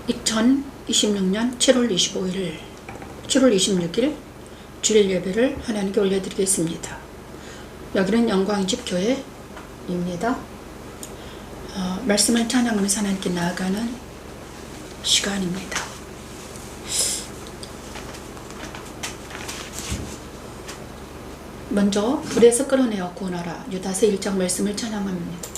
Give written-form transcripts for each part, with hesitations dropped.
2026년 7월 26일 주일 예배를 하나님께 올려드리겠습니다. 여기는 영광집 교회입니다. 말씀을 찬양하면서 하나님께 나아가는 시간입니다. 먼저 불에서 끌어내어 구원하라. 유다서 1장 말씀을 찬양합니다.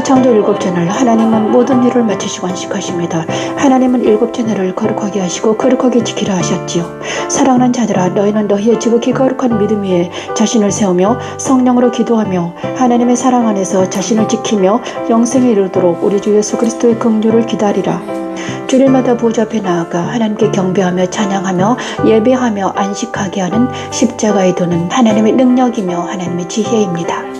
창조 일곱 채널, 하나님은 모든 일을 마치시고 안식하십니다. 하나님은 일곱 채널을 거룩하게 하시고 거룩하게 지키라 하셨지요. 사랑하는 자들아, 너희는 너희의 지극히 거룩한 믿음 위에 자신을 세우며 성령으로 기도하며 하나님의 사랑 안에서 자신을 지키며 영생에 이르도록 우리 주 예수 그리스도의 긍휼을 기다리라. 주일마다 보좌 앞에 나아가 하나님께 경배하며 찬양하며 예배하며 안식하게 하는 십자가의 도는 하나님의 능력이며 하나님의 지혜입니다.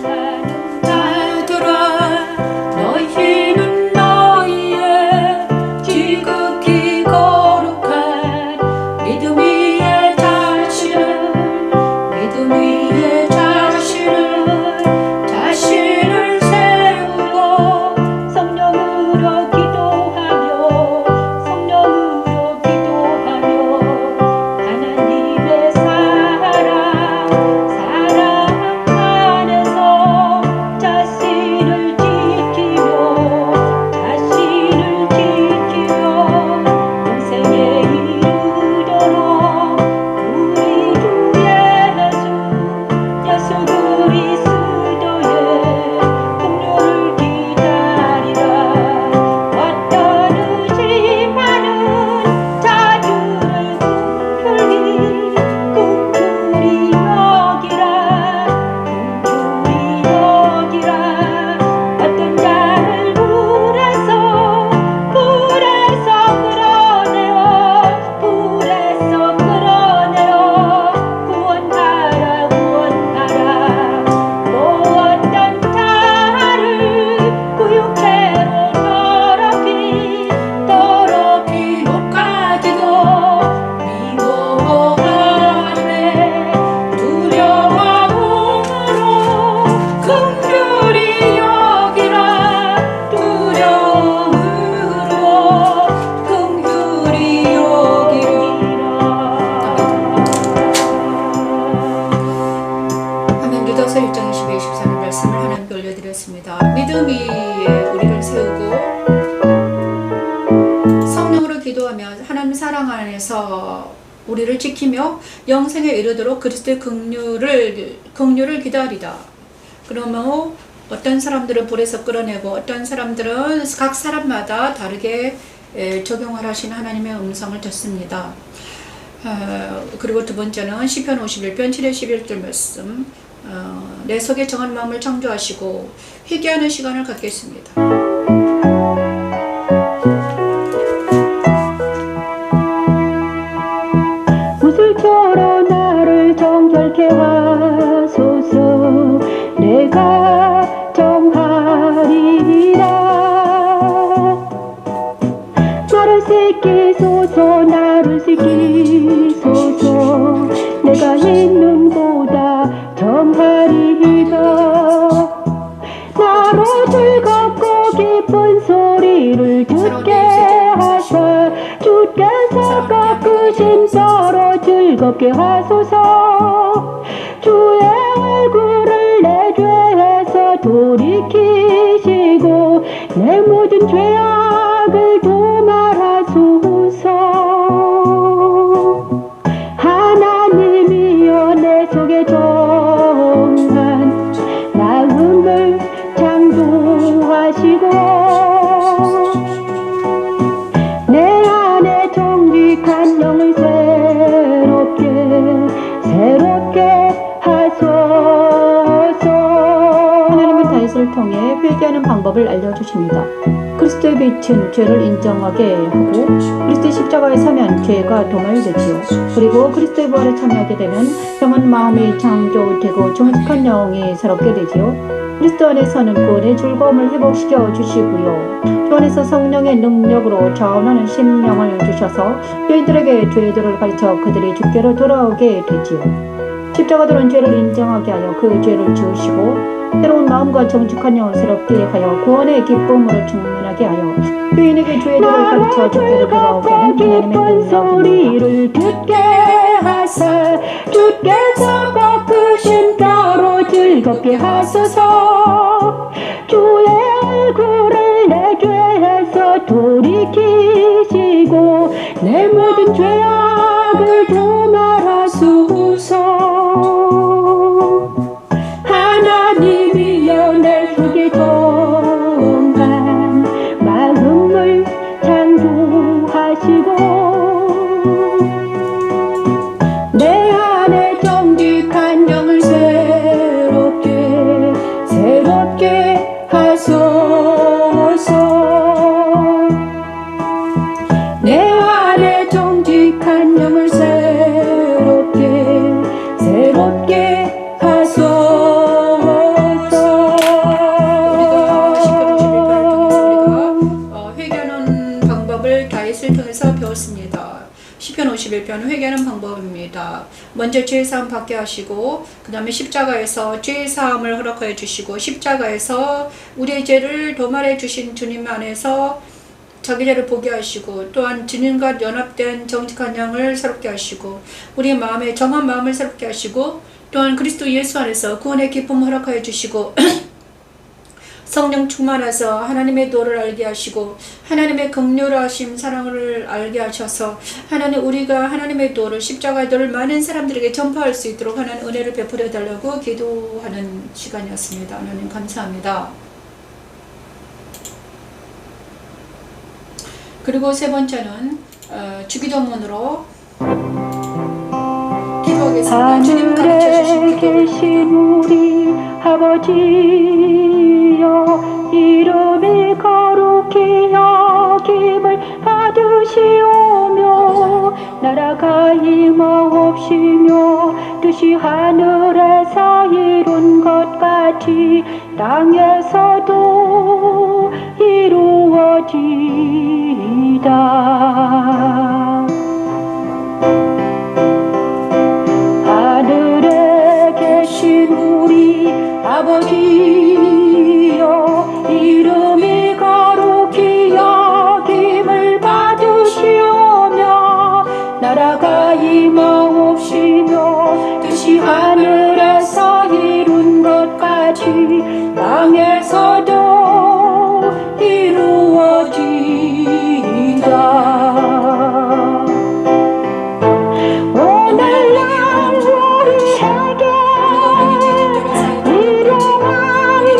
믿음이 우리를 세우고 성령으로 기도하며 하나님 사랑 안에서 우리를 지키며 영생에 이르도록 그리스도의 긍휼을 기다리다. 그러면 어떤 사람들은 불에서 끌어내고 어떤 사람들은 각 사람마다 다르게 적용을 하시는 하나님의 음성을 듣습니다. 그리고 두 번째는 시편 51편 7의 11절 말씀, 내 속에 정한 마음을 창조하시고 회개하는 시간을 갖겠습니다. 구슬처럼 나를 정결케 하소서. 내가 정하리라. 나를 씻기소서. 나를 씻기소서. 내가 있는 곳 즐겁게 하소서. 주의 얼굴을 내 죄에서 돌이키시고 내 모든 죄악을 도말하소서. 하나님이여 내 속에 정한 마음을 창조하시고 내 안에 정직한 영을 새롭게 하소서. 하나님은 다윗을 통해 회개하는 방법을 알려주십니다. 그리스도의 빛은 죄를 인정하게 하고 그리스도의 십자가에 서면 죄가 도말되지요. 그리고 그리스도의 부활에 참여하게 되면 병은 마음이 창조되고 정직한 영이 새롭게 되지요. 그리스도 안에서는 구원의 즐거움을 회복시켜 주시고요. 주 안에서 성령의 능력으로 자원하는 심령을 주셔서 죄인들에게 죄들을 가르쳐 그들이 주께로 돌아오게 되지요. 십자가들은 죄를 인정하게 하여 그 죄를 지으시고 새로운 마음과 정직한 영을 새롭게 하여 구원의 기쁨으로 충만하게 하여 죄인에게 죄들을 가르쳐 주께로 돌아오게 하는 하나님의 기쁜 소리를 듣게 하사 주께서 꺾으신 뼈로 즐겁게 하소서. 주의 얼굴을 내 죄에서 돌이키시고 내 모든 죄악을 도말하소서. 하나님이여 내 속에 정한 마음을 창조하시고 내 안에 정직한 영을 새롭게 하소서. 내 안에 정직한 영을 새롭게 하소서. 회개하는 방법을 다윗을 통해서 배웠습니다. 시편 51편 회개하는 방법입니다. 먼저 죄사함 받게 하시고 그 다음에 십자가에서 죄사함을 허락하여 주시고 십자가에서 우리의 죄를 도말해 주신 주님 안에서 자기 죄를 보게 하시고 또한 주님과 연합된 정직한 영을 새롭게 하시고 우리의 마음에 정한 마음을 새롭게 하시고 또한 그리스도 예수 안에서 구원의 기쁨을 허락하여 주시고 성령 충만하셔서 하나님의 도를 알게 하시고 하나님의 긍휼하심 사랑을 알게 하셔서 하나님 우리가 하나님의 도를 십자가의 도를 많은 사람들에게 전파할 수 있도록 하나님 은혜를 베풀어 달라고 기도하는 시간이었습니다. 하나님 감사합니다. 그리고 세 번째는 주기도문으로 기도하겠습니다. 주님 가르쳐 주신 기도. 하늘에 계신 우리 아버지여 이름이 거룩히 여김을 받으시오며 나라가 임하옵시며 뜻이 하늘에서 이룬 것 같이 땅에서도 이루어지이다. 하늘에 계신 우리 아버지여 이름이 거룩히 여김을 받으시오며 나라가 임하옵시며 뜻이 하늘에서 이룬 것 같이 땅에서도 이루어지이다. 오늘날 우리에게 일용할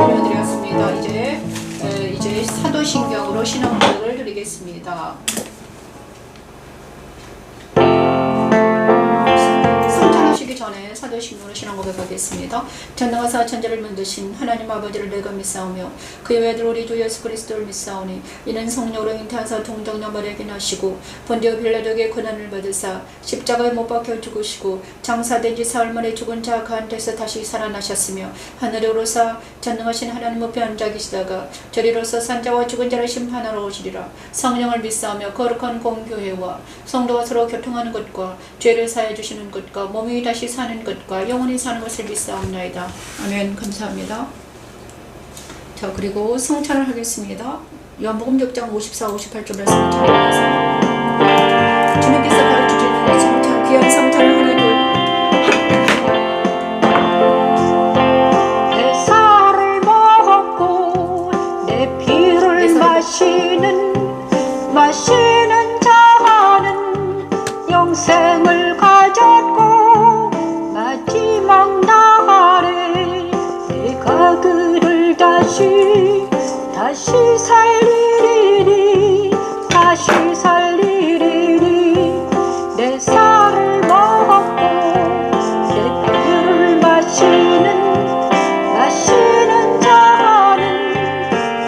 올려드렸습니다. 이제 사도신경으로 신앙고백을 드리겠습니다. 성찬하시기 전에 사도신경으로 신앙고백하겠습니다. 전능하사 천지를 만드신 하나님 아버지를 내가 믿사오며 그의 외아들 우리 주 예수 그리스도를 믿사오니 이는 성령으로 잉태하사 동정녀 마리아에게 나시고 본디오 빌라도에게 고난을 받으사 십자가에 못 박혀 죽으시고 장사된 지 사흘 만에 죽은 자 가운데서 다시 살아나셨으며 하늘에 오르사 전능하신 하나님 앞에 앉아 계시다가 저리로서 산자와 죽은 자를 심판하러 오시리라. 성령을 믿사오며 거룩한 공교회와 성도가 서로 교통하는 것과 죄를 사해 주시는 것과 몸이 다시 사는 것과 영원히 사는 것을 믿사옵나이다. 아멘. 감사합니다. 자, 그리고 성찬을 하겠습니다. 요한복음 6장 54, 58절 말씀을 찬양해서 주님께서 가르쳐주신 이 성찬, 귀한 성찬을 하나 둘 내 살을 먹고 내 피를 마시는 자는 영생을 가졌고 마지막 날에 내가 그를 다시 살리리니 내 살을 먹고 내 피를 마시는 자는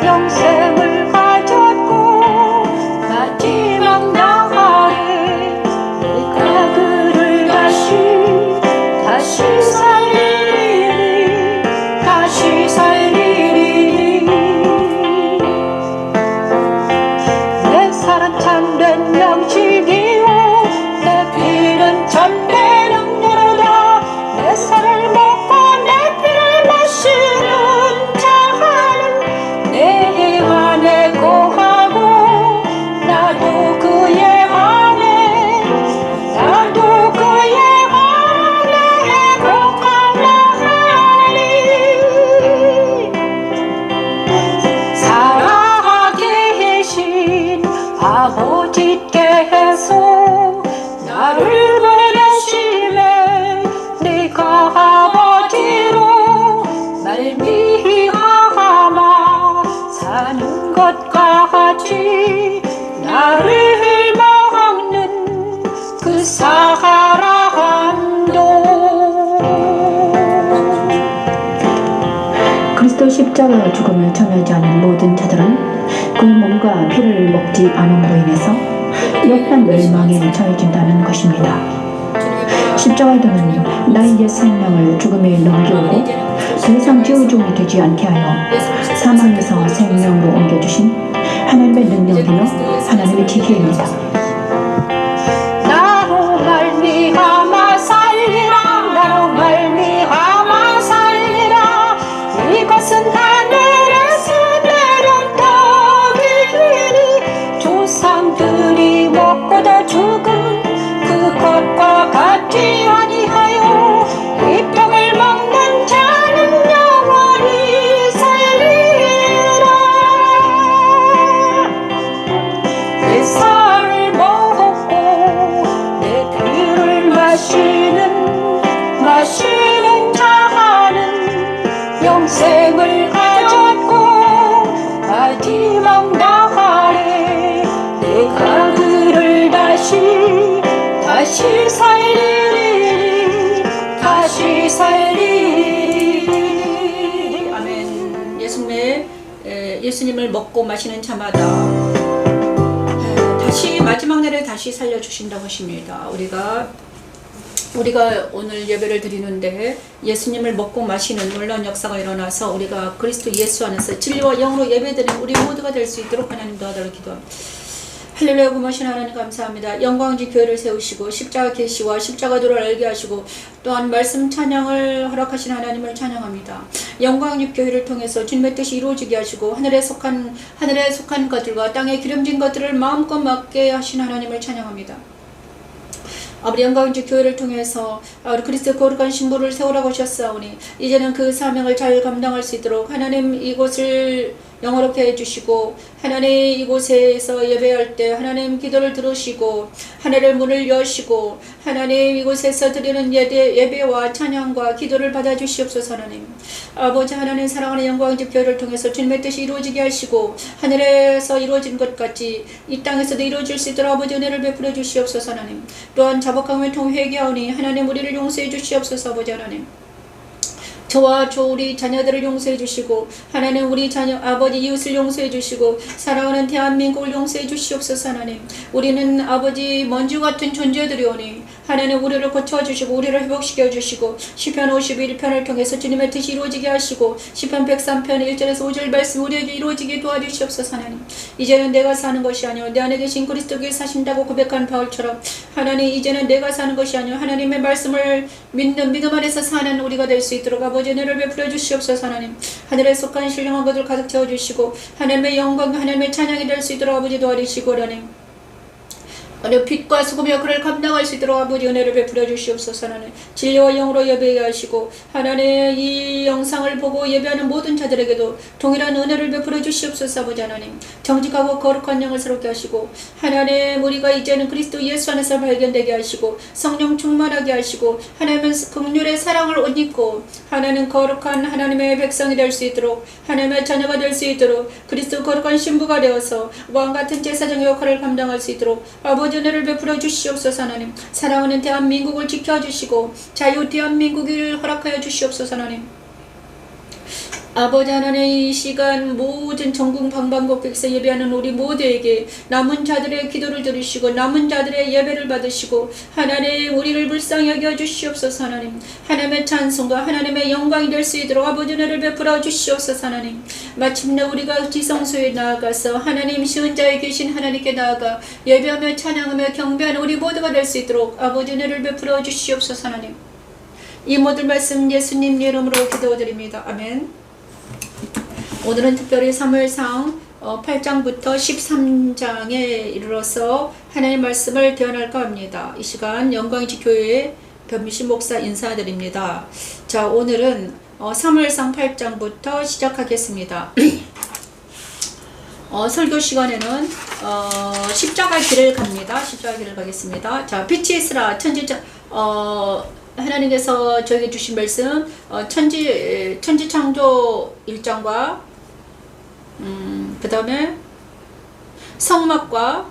영생을 가졌고 마지막 날에 내가 그를 다시 살리리니 내 살은 참된 양식이요 내 피는 참된 음료로다. 내 살을 먹고 내 피를 마시는 자는 내 안에 거하고 나도 그의 안에 거하나니 살아계신 아버지께서 나를 보내심에 네가 아버지로 말미암아 사는 것 같이 나를 먹는 그 사람도 그리스도 십자가 죽음을 전하지 않은 모든 자들은 그 몸과 피를 먹지 않음으로 인해서 역한 멸망에 처해진다는 것입니다. 십자가의 도는 나의 옛 생명을 죽음에 넘기고 더 이상 죄의종이 되지 않게 하여 사망에서 생명으로 옮겨주신 하나님의 능력이며 하나님의 지혜입니다. 나로 말미암아 살리라 이것은 하늘에서 내린 떡이니 조상들이 먹고도 죽은 그것과 같지 아니하여 이 떡을 먹는 자는 영원히 살리라. 내 살을 먹고 내 피를 마시는 자는 영생을 가졌고 마지막 날에 내가 그를 다시 살리리. 아멘. 예수님을 먹고 마시는 자마다 다시 마지막 날에 다시 살려주신다고 하십니다. 우리가 오늘 예배를 드리는데 예수님을 먹고 마시는 놀라운 역사가 일어나서 우리가 그리스도 예수 안에서 진리와 영으로 예배드리는 우리 모두가 될 수 있도록 하나님 도와달라고 기도합니다. 할렐루야. 구하신 하나님 감사합니다. 영광지 교회를 세우시고 십자가 계시와 십자가도를 알게 하시고 또한 말씀 찬양을 허락하신 하나님을 찬양합니다. 영광지 교회를 통해서 주님의 뜻이 이루어지게 하시고 하늘에 속한 것들과 땅에 기름진 것들을 마음껏 맡게 하신 하나님을 찬양합니다. 아버지 영광지 교회를 통해서 우리 그리스도 거룩한 신부를 세우라고 하셨사오니 이제는 그 사명을 잘 감당할 수 있도록 하나님 이곳을 영어롭게 해주시고 하나님 이곳에서 예배할 때 하나님 기도를 들으시고 하늘의 문을 여시고 하나님 이곳에서 드리는 예배와 찬양과 기도를 받아주시옵소서. 하나님 아버지 하나님 사랑하는 영광 집회를 통해서 주님의 뜻이 이루어지게 하시고 하늘에서 이루어진 것 같이 이 땅에서도 이루어질 수 있도록 아버지 은혜를 베풀어 주시옵소서. 하나님 또한 자복함을 통해 회개하오니 하나님 우리를 용서해 주시옵소서. 아버지 하나님 저와 우리 자녀들을 용서해 주시고 하나님 우리 자녀 아버지 이웃을 용서해 주시고 사랑하는 대한민국을 용서해 주시옵소서. 하나님 우리는 아버지 먼지 같은 존재들이오니 하나님 우리를 고쳐주시고 우리를 회복시켜 주시고 시편 51편을 통해서 주님의 뜻이 이루어지게 하시고 시편 103편 1절에서 5절 말씀 우리에게 이루어지게 도와주시옵소서. 하나님 이제는 내가 사는 것이 아니오 내 안에 계신 그리스도께 사신다고 고백한 바울처럼 하나님 이제는 내가 사는 것이 아니오 하나님의 말씀을 믿는 믿음 안에서 사는 우리가 될 수 있도록 아버지 은혜를 베풀어 주시옵소서. 하나님 하늘에 속한 신령한 것을 가득 채워주시고 하나님의 영광 하나님의 찬양이 될 수 있도록 아버지 도와주시고 하나님 빛과 수금의 역할을 감당할 수 있도록 아버지 은혜를 베풀어 주시옵소서. 하나님 진리와 영으로 예배하게 하시고 하나님 이 영상을 보고 예배하는 모든 자들에게도 동일한 은혜를 베풀어 주시옵소서. 아버지 하나님 정직하고 거룩한 영을 새롭게 하시고 하나님 우리가 이제는 그리스도 예수 안에서 발견되게 하시고 성령 충만하게 하시고 하나님은 긍휼의 사랑을 옷 입고 하나님 거룩한 하나님의 백성이 될 수 있도록 하나님의 자녀가 될 수 있도록 그리스도 거룩한 신부가 되어서 왕같은 제사장의 역할을 감당할 수 있도록 아버지 은혜를 베풀어 주시옵소서. 하나님 사랑하는 대한민국을 지켜주시고 자유 대한민국을 허락하여 주시옵소서. 하나님 아버지 하나님 이 시간 모든 전국 방방곡곡에서 예배하는 우리 모두에게 남은 자들의 기도를 들으시고 남은 자들의 예배를 받으시고 하나님 우리를 불쌍히 여겨 주시옵소서. 하나님 하나님의 찬송과 하나님의 영광이 될 수 있도록 아버지 은혜를 베풀어 주시옵소서. 하나님 마침내 우리가 지성소에 나아가서 하나님 쉬운 자에 계신 하나님께 나아가 예배하며 찬양하며 경배하는 우리 모두가 될 수 있도록 아버지 은혜를 베풀어 주시옵소서. 하나님 이 모든 말씀 예수님 이름으로 기도드립니다. 아멘. 오늘은 특별히 사무엘상 8장부터 13장에 이르러서 하나님의 말씀을 대언할까 합니다. 이 시간 영광이지 교회의 변미신 목사 인사드립니다. 자, 오늘은 사무엘상 8장부터 시작하겠습니다. 설교 시간에는 십자가 길을 갑니다. 십자가 길을 가겠습니다. 자, 빛이 있으라 하나님께서 저에게 주신 말씀 천지 창조 1장과 그 다음에 성막과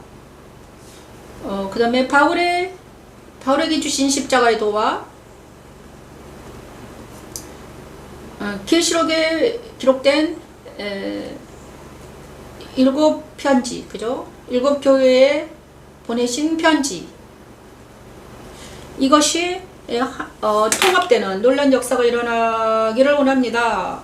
그 다음에 바울에게 주신 십자가의 도와 계시록에 기록된 7편지 그죠? 7교회에 보내신 편지 이것이 통합되는 놀라운 역사가 일어나기를 원합니다.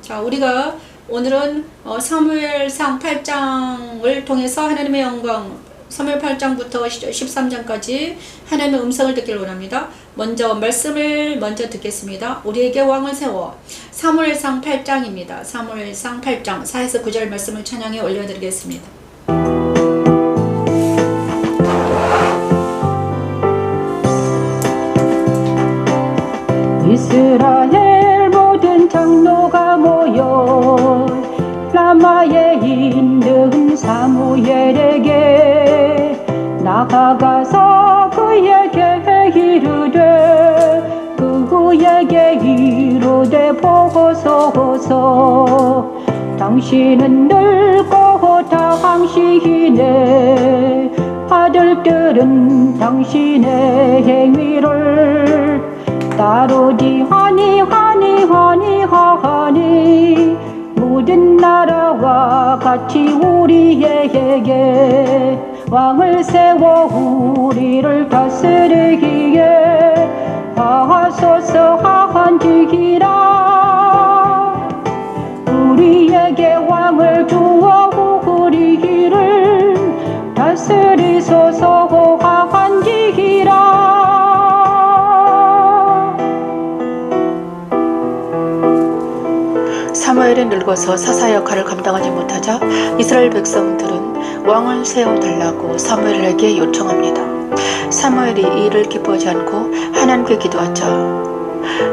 자, 우리가 오늘은 사무엘상 8장을 통해서 하나님의 영광 사무엘 8장부터 13장까지 하나님의 음성을 듣기를 원합니다. 먼저 말씀을 듣겠습니다. 우리에게 왕을 세워 사무엘상 8장입니다. 사무엘상 8장 4에서 9절 말씀을 찬양에 올려드리겠습니다. 이스라엘 모든 장로가 모여 라마에 있는 사무엘에게 나아가서 그에게 이르되 그에게 이르되 보소서 당신은 늙고 당신의 아들들은 당신의 행위를 따르지 아니하니 모든 나라와 같이 우리에게 왕을 세워 우리를 다스리기에 하소서 하한지기라 우리에게 왕을 주어 우리를 다스리소서 하한지기라. 사무엘이 늙어서 사사 역할을 감당하지 못하자 이스라엘 백성들은 왕을 세워달라고 사무엘에게 요청합니다. 사무엘이 이 일을 기뻐하지 않고 하나님께 기도하자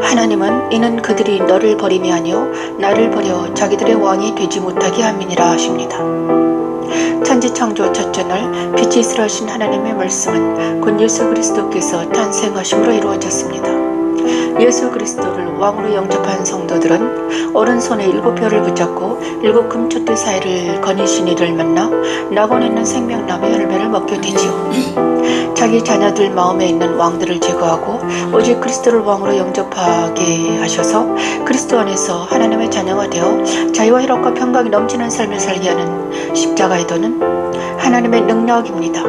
하나님은 이는 그들이 너를 버림이 아니요 나를 버려 자기들의 왕이 되지 못하게 함이니라 하십니다. 천지창조 첫째 날 빛이 있으라신 하나님의 말씀은 곧 예수 그리스도께서 탄생하심으로 이루어졌습니다. 예수 그리스도를 왕으로 영접한 성도들은 오른손에 7별을 붙잡고 7 금촛대 사이를 거니신 이를 만나 낙원에 있는 생명나무 열매를 먹게 되지요. 자기 자녀들 마음에 있는 왕들을 제거하고 오직 그리스도를 왕으로 영접하게 하셔서 그리스도 안에서 하나님의 자녀가 되어 자유와 희락과 평강이 넘치는 삶을 살게 하는 십자가의 도는 하나님의 능력입니다.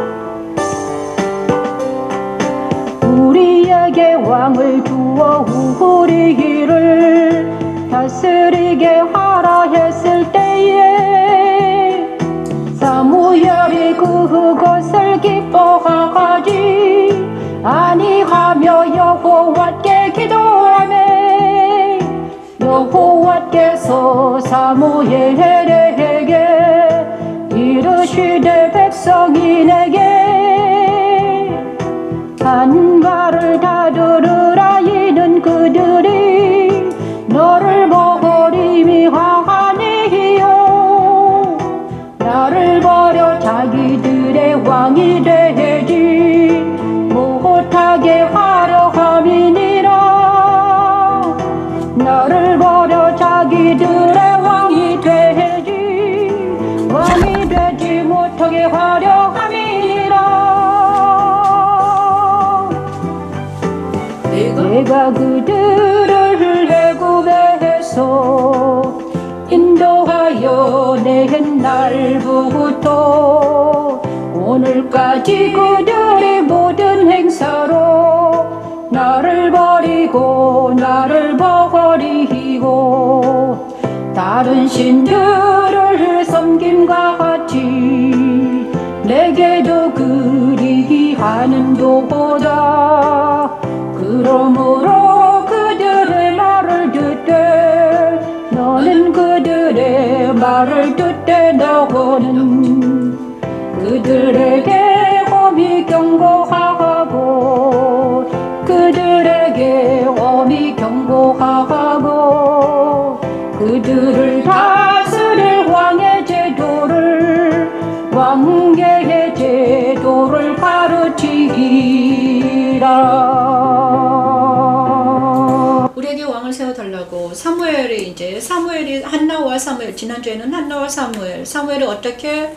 우리에게 왕을 주어 우리를 다스리게 하라 했을 때에 사무엘이 그것을 기뻐하지 아니하며 여호와께 기도하매 여호와께서 사무엘에게 이르시되 백성이 내게 한 말을 다 들으라. 이는 그들이 너를 버림이 아니요 나를 버려 자기들의 왕이 되지 못하게 하려 함이니라. 나를 버려 자기들의 왕이 되지 못하게 하려 함이니라. 내가 그들을 애굽에서 인도하여 낸 날부터 오늘까지 그들의 모든 행사로 나를 버리고 다른 신들을 섬김과 같이 내게도 그리 하는도다. 그러므로 그들의 말을 듣되 너는 그들의 말을 듣되 너는 그들에게 엄히 경고하고 그들을 다스릴 왕계의 제도를 가르치기라. 우리에게 왕을 세워달라고 사무엘이 한나와 사무엘, 지난주에는 한나와 사무엘이 어떻게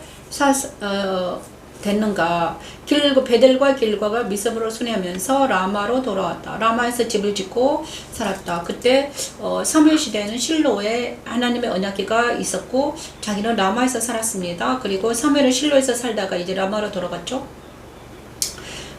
됐는가. 베델과 길과가 미섭으로 순회하면서 라마로 돌아왔다. 라마에서 집을 짓고 살았다. 그때 사무엘 시대에는 실로에 하나님의 언약궤가 있었고 자기는 라마에서 살았습니다. 그리고 사무엘은 실로에서 살다가 이제 라마로 돌아갔죠.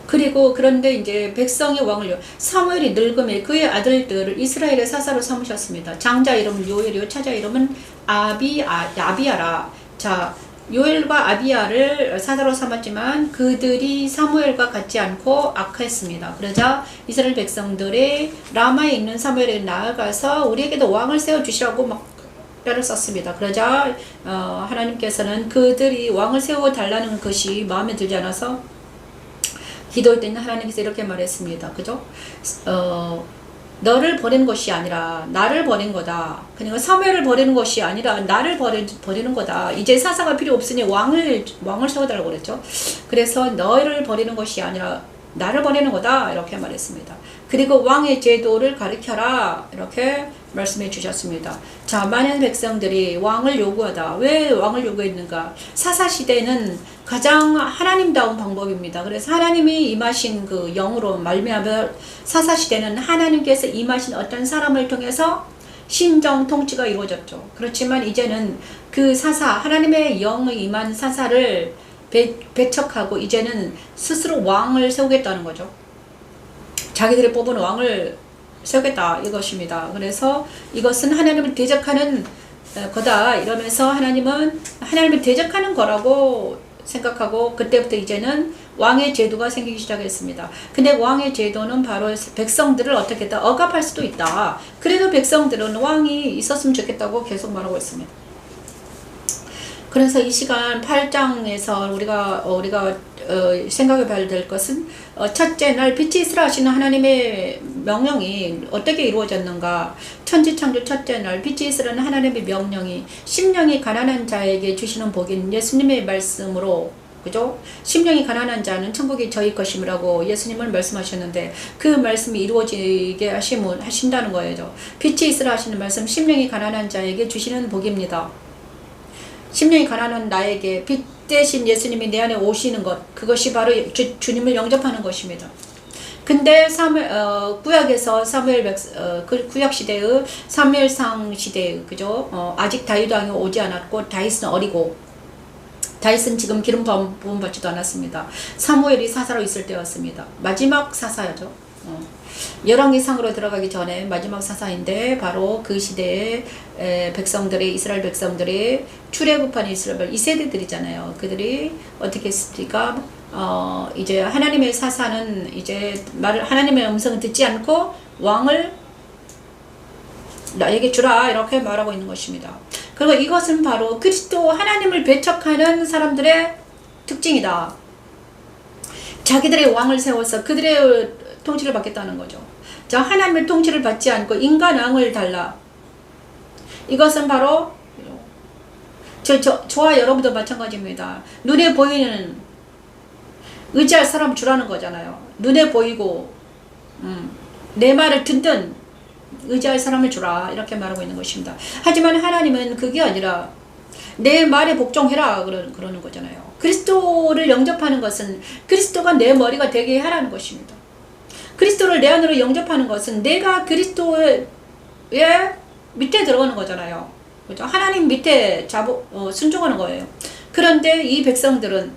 그런데 이제 백성의 왕을 사무엘이 늙음에 그의 아들들을 이스라엘의 사사로 삼으셨습니다. 장자 이름은 요엘이요, 차자 이름은 아비야라. 자, 요엘과 아비야를 사사로 삼았지만 그들이 사무엘과 같지 않고 악했습니다. 그러자 이스라엘 백성들이 라마에 있는 사무엘에 나아가서 우리에게도 왕을 세워주시라고 막 뼈를 썼습니다. 그러자 하나님께서는 그들이 왕을 세워달라는 것이 마음에 들지 않아서 기도할 때는 하나님께서 이렇게 말했습니다. 그죠? 너를 버리는 것이 아니라 나를 버린 거다. 그러니까 사무엘을 버리는 것이 아니라 나를 버리는 거다. 이제 사사가 필요 없으니 왕을 세워달라고 그랬죠. 그래서 너를 버리는 것이 아니라 나를 버리는 거다. 이렇게 말했습니다. 그리고 왕의 제도를 가르쳐라. 이렇게 말씀해 주셨습니다. 자, 많은 백성들이 왕을 요구하다. 왜 왕을 요구했는가? 사사시대는 가장 하나님다운 방법입니다. 그래서 하나님이 임하신 그 영으로 말미암아 사사시대는 하나님께서 임하신 어떤 사람을 통해서 신정 통치가 이루어졌죠. 그렇지만 이제는 그 하나님의 영이 임한 사사를 배척하고 이제는 스스로 왕을 세우겠다는 거죠. 자기들이 뽑은 왕을 세우겠다 이것입니다. 그래서 이것은 하나님을 대적하는 거다 이러면서 하나님은 하나님을 대적하는 거라고 생각하고 그때부터 이제는 왕의 제도가 생기기 시작했습니다. 근데 왕의 제도는 바로 백성들을 어떻게 다 억압할 수도 있다. 그래도 백성들은 왕이 있었으면 좋겠다고 계속 말하고 있습니다. 그래서 이 시간 8장에서 우리가 생각해 봐야 될 것은 첫째 날 빛이 있으라 하시는 하나님의 명령이 어떻게 이루어졌는가? 천지창조 첫째 날 빛이 있으라는 하나님의 명령이 심령이 가난한 자에게 주시는 복인 예수님의 말씀으로, 그죠? 심령이 가난한 자는 천국이 저희 것임이라고 예수님은 말씀하셨는데 그 말씀이 이루어지게 하신다는 거예요. 빛이 있으라 하시는 말씀, 심령이 가난한 자에게 주시는 복입니다. 심령이 가난한 나에게 빛 대신 예수님이 내 안에 오시는 것, 그것이 바로 주님을 영접하는 것입니다. 근데 구약에서 구약 시대의 사무엘상 시대의, 그죠? 아직 다윗 왕이 오지 않았고 다윗은 어리고, 다윗은 지금 기름 부음 받지도 않았습니다. 사무엘이 사사로 있을 때였습니다. 마지막 사사였죠. 열왕기상으로 들어가기 전에 마지막 사사인데 바로 그 시대에 이스라엘 백성들이 출애굽한 이스라엘 이 세대들이잖아요. 그들이 어떻게 했습니까? 이제 하나님의 사사는 이제 하나님의 음성을 듣지 않고 왕을 나에게 주라 이렇게 말하고 있는 것입니다. 그리고 이것은 바로 그리스도 하나님을 배척하는 사람들의 특징이다. 자기들의 왕을 세워서 그들의 통치를 받겠다는 거죠. 자, 하나님의 통치를 받지 않고 인간 왕을 달라. 이것은 바로 저와 여러분도 마찬가지입니다. 눈에 보이는 의지할 사람 주라는 거잖아요. 눈에 보이고 내 말을 듣는 의지할 사람을 주라 이렇게 말하고 있는 것입니다. 하지만 하나님은 그게 아니라 내 말에 복종해라 그러는 거잖아요. 그리스도를 영접하는 것은 그리스도가 내 머리가 되게 하라는 것입니다. 그리스도를 내 안으로 영접하는 것은 내가 그리스도의 밑에 들어가는 거잖아요. 그죠? 하나님 밑에 순종하는 거예요. 그런데 이 백성들은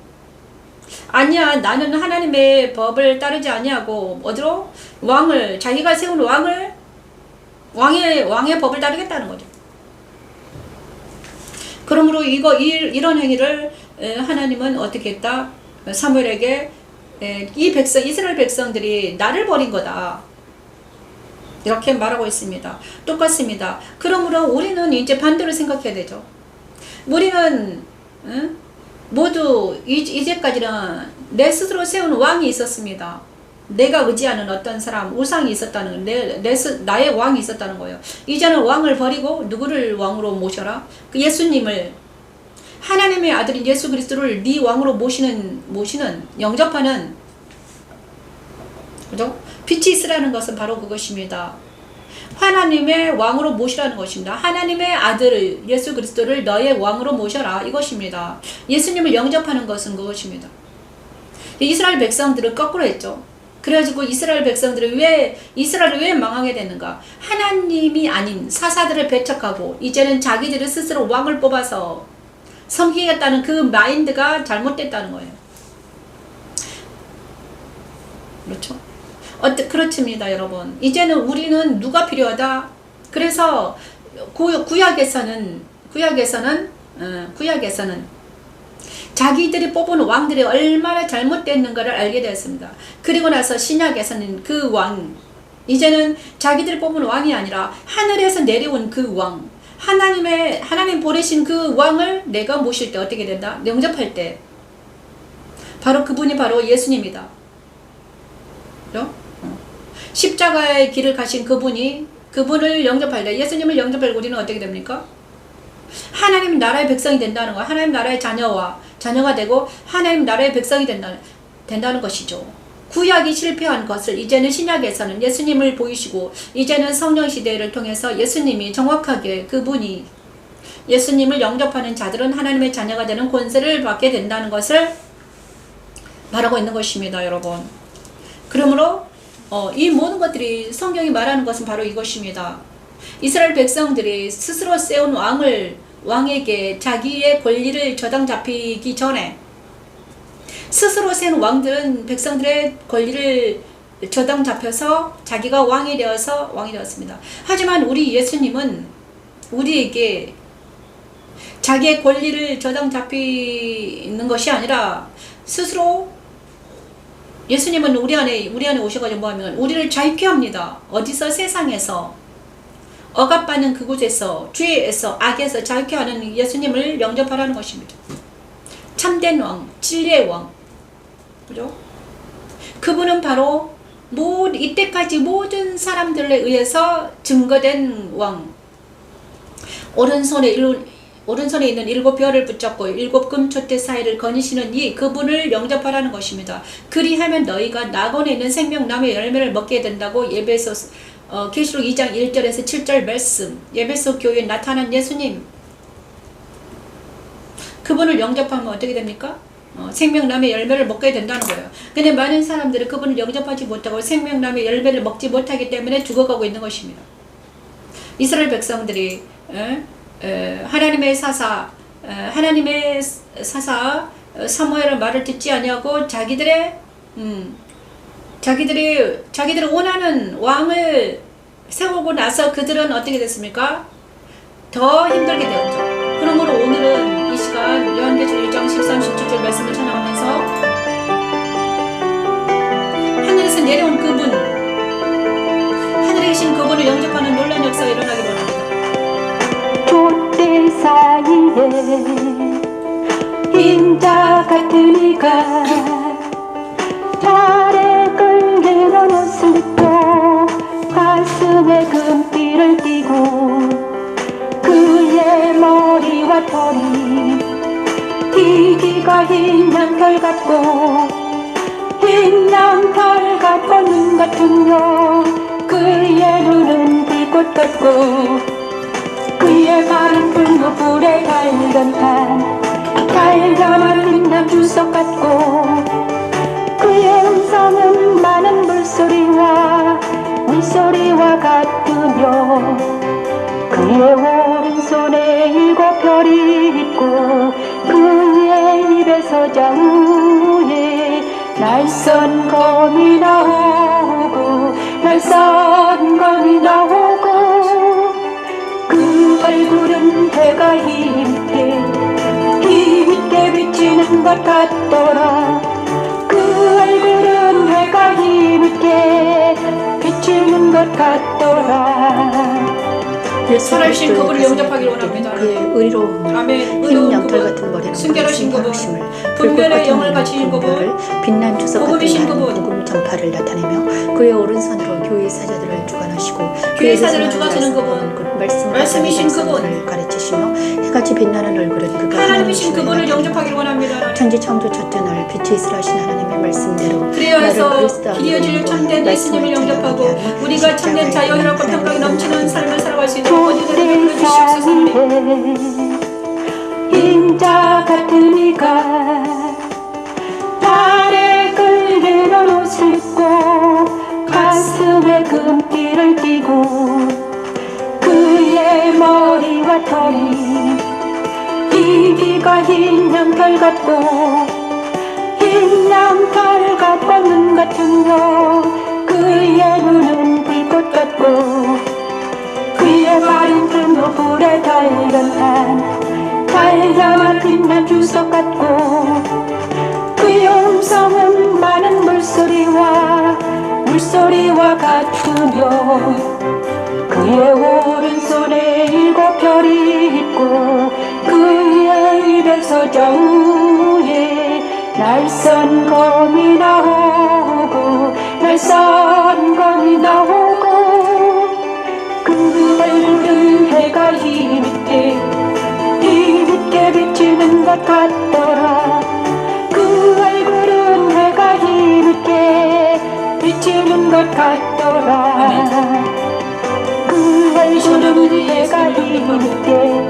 아니야, 나는 하나님의 법을 따르지 아니하고 어디로? 자기가 세운 왕의 법을 따르겠다는 거죠. 그러므로 이런 행위를 하나님은 어떻게 했다? 사무엘에게 이스라엘 백성들이 나를 버린 거다. 이렇게 말하고 있습니다. 똑같습니다. 그러므로 우리는 이제 반대로 생각해야 되죠. 우리는 모두 이제까지는 내 스스로 세운 왕이 있었습니다. 내가 의지하는 어떤 사람, 우상이 있었다는 나의 왕이 있었다는 거예요. 이제는 왕을 버리고 누구를 왕으로 모셔라? 그 예수님을, 하나님의 아들인 예수 그리스도를 네 왕으로 모시는 영접하는, 그죠? 빛이 있으라는 것은 바로 그것입니다. 하나님의 왕으로 모시라는 것입니다. 하나님의 아들 예수 그리스도를 너의 왕으로 모셔라 이것입니다. 예수님을 영접하는 것은 그것입니다. 이스라엘 백성들은 거꾸로 했죠. 그래가지고 이스라엘 백성들이 이스라엘을 왜 망하게 됐는가? 하나님이 아닌 사사들을 배척하고 이제는 자기들이 스스로 왕을 뽑아서 섬기겠다는 그 마인드가 잘못됐다는 거예요. 그렇죠? 그렇습니다, 여러분. 이제는 우리는 누가 필요하다? 그래서 구약에서는 자기들이 뽑은 왕들이 얼마나 잘못됐는가를 알게 되었습니다. 그리고 나서 신약에서는 그 왕, 이제는 자기들이 뽑은 왕이 아니라 하늘에서 내려온 그 왕, 하나님 보내신 그 왕을 내가 모실 때 어떻게 된다? 영접할 때 바로 그분이 바로 예수님이다. 그죠? 십자가의 길을 가신 그분을 영접할 때, 예수님을 영접할 때 우리는 어떻게 됩니까? 하나님 나라의 백성이 된다는 거, 하나님 나라의 자녀가 되고 하나님 나라의 백성이 된다는 것이죠. 구약이 실패한 것을 이제는 신약에서는 예수님을 보이시고, 이제는 성령 시대를 통해서 예수님이 정확하게 그분이 예수님을 영접하는 자들은 하나님의 자녀가 되는 권세를 받게 된다는 것을 말하고 있는 것입니다, 여러분. 그러므로 이 모든 것들이 성경이 말하는 것은 바로 이것입니다. 이스라엘 백성들이 스스로 세운 왕에게 자기의 권리를 저당 잡히기 전에, 스스로 세운 왕들은 백성들의 권리를 저당 잡혀서 자기가 왕이 되었습니다. 하지만 우리 예수님은 우리에게 자기의 권리를 저당 잡히는 것이 아니라 스스로, 예수님은 우리 안에 오셔가지고 뭐하면 우리를 자유케 합니다. 어디서? 세상에서 억압받는 그곳에서, 죄에서, 악에서 자유케 하는 예수님을 영접하라는 것입니다. 참된 왕, 진리의 왕, 그죠? 그분은 바로 이때까지 모든 사람들에 의해서 증거된 왕. 오른손에 있는 7별을 붙잡고 7금촛대 사이를 거니시는 그분을 영접하라는 것입니다. 그리하면 너희가 낙원에 있는 생명나무의 열매를 먹게 된다고 계시록 2장 1절에서 7절 말씀, 에베소 교회에 나타난 예수님, 그분을 영접하면 어떻게 됩니까? 생명나무의 열매를 먹게 된다는 거예요. 근데 많은 사람들은 그분을 영접하지 못하고 생명나무의 열매를 먹지 못하기 때문에 죽어가고 있는 것입니다. 이스라엘 백성들이 하나님의 사사 사무엘의 말을 듣지 아니하고 자기들이 원하는 왕을 세우고 나서 그들은 어떻게 됐습니까? 더 힘들게 되었죠. 그러므로 오늘은 이 시간 요한계시록 1장 13, 17절 말씀을 전하면서 하늘에서 내려온 그분, 하늘에 계신 그분을 영접하는 놀라운 역사가 일어나기 원합니다. 촛대 사이에 인자 같은 이가 발에 끌리는 옷을 입고 가슴에 금띠를 띠고 그의 머리와 털이 희기가 흰 양털 같고 흰 양털 같고 눈 같으며 그의 눈은 불꽃 같고 그의 발은 불에 달련한 빛난 주석 같고 그의 음성은 많은 물소리와 같으며 그의 오른손에 7별이 있고 그의 입에서 장우에 날선 검이 나오고 그 얼굴은 해가 힘있게 비치는 것 같더라. 그 얼굴은 해가 힘있게 비치는 것 같더라. 살아계신 그분을 영접하기를 원합니다. 그의 의로움, 아멘. 흰 양털 같은 머리는 순결하신 그분, 불 분별의 영을 가지신 그분, 빛난 주석 같은 복음이신 나는 그분, 복음 전파를 나타내며 그의 오른손으로 교회 사자들을 주관하시고 교회 사자를 주관하시는 그분, 말씀이신 그분, 가르치시며 해같이 빛나는 얼굴은 그가 하나님이신 그분을 영접하기를 원합니다. 천지 창조 첫째 날 빛이 있으라신 하나님의 말씀대로 그리하여서 길이어질 참된 예수님을 영접하고 우리가 참된 자유롭고 평강이 넘치는 삶을 살아갈 수 있도록 어디든지 불러주시옵소서. 인자 같은 이가 발에 끌리는 옷을 입고 가슴에 금띠를 띠고 그의 머리와 털이 희기가 흰 양털 같고 흰 양털 같고 눈 같으며 그의 눈은 불꽃 같고 그의 발은 불에 달련한 빛난 주석 같고 그의 음성은 많은 물소리와 같으며 그의 오른손에 7별이 있고 그의 입에서 장우에 날선 검이 나오고 그 얼굴은 해가 힘있게 비치는 것 같더라. 그 얼굴은 해가 힘있게 비치는 것 같더라. 그 얼굴은 해가 힘있게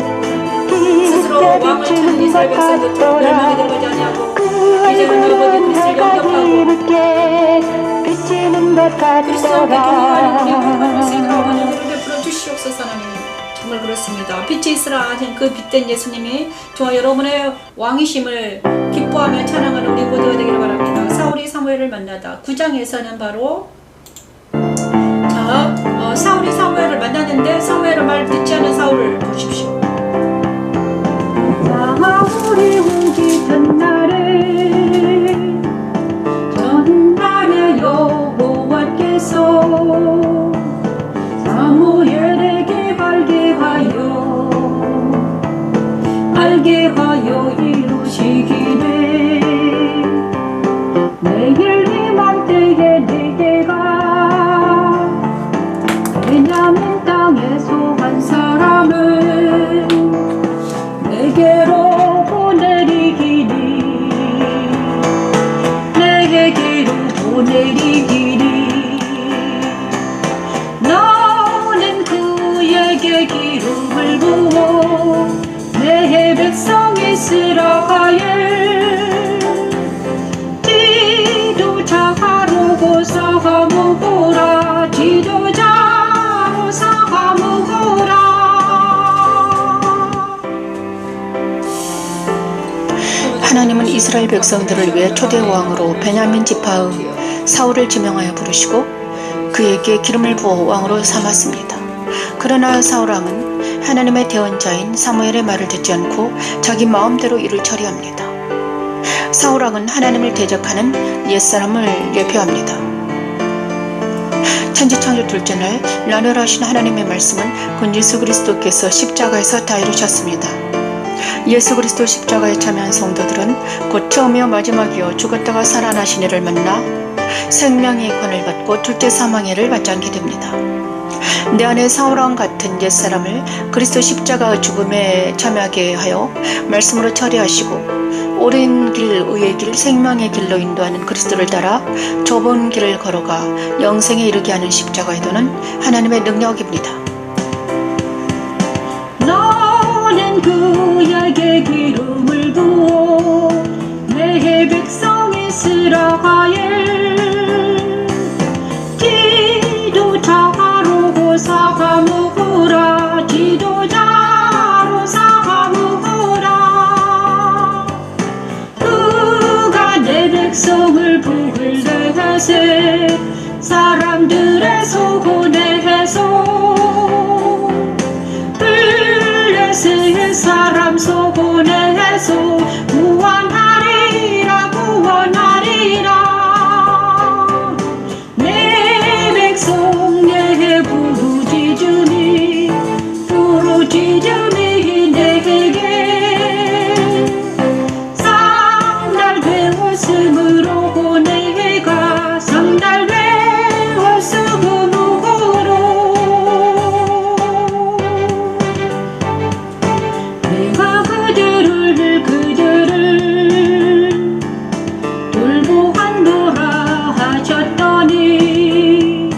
스스로 왕을 찾는 이스라엘 백성들 멸망에 들어가지 아니하고 이제는 너희가 그리스도를 영접하고 비치는 것 그리스도 함께 동행하는 우리 모든 같더라. 백성들 아버지 베풀어 주시옵소서. 하나님 정말 그렇습니다. 빛이 있으라 하신 그 빛된 예수님이 저와 여러분의 왕이심을 기뻐하며 찬양하는 우리 모두가 되기를 바랍니다. 사울이 사무엘을 만나다 9장에서는 바로 사울이 사무엘을 만났는데 사무엘의 말 듣지 않은 사울을 보십시오. 사울이 오기 전날에 여호와께서 사무엘에게 알게 하여 이루시기를 내일 이맘때 백성 이스라엘 지도자로 삼으라 지도자로 삼으라. 하나님은 이스라엘 백성들을 위해 초대 왕으로 베냐민 지파의 사울을 지명하여 부르시고 그에게 기름을 부어 왕으로 삼았습니다. 그러나 사울 왕은 하나님의 대언자인 사무엘의 말을 듣지 않고 자기 마음대로 일을 처리합니다. 사울 왕은 하나님을 대적하는 옛사람을 예표합니다. 천지창조 둘째 날 나열하신 하나님의 말씀은 곧 예수 그리스도께서 십자가에서 다 이루셨습니다. 예수 그리스도 십자가에 참여한 성도들은 곧 처음이요 마지막이요 죽었다가 살아나신 이를 만나 생명의 권을 받고 둘째 사망의 해를 받지 않게 됩니다. 내 안에 사울왕 같은 옛사람을 그리스도 십자가의 죽음에 참여하게 하여 말씀으로 처리하시고 옳은 길, 의의 길, 생명의 길로 인도하는 그리스도를 따라 좁은 길을 걸어가 영생에 이르게 하는 십자가의 도는 하나님의 능력입니다. 나는 그에게 기름을 부어 내 백성 이스라엘 지도자로 삼으라 지도자로 삼으라. 그가 내 백성을 부르세 사람들의 소곤에서 세 사람 소곤에서 구원하리라 구원하리라. 내 백성 내 부르짖음이 내게 상달 배웠으므로 내가 상달 배웠으므로 내가 그들을 돌보한도라 하셨더니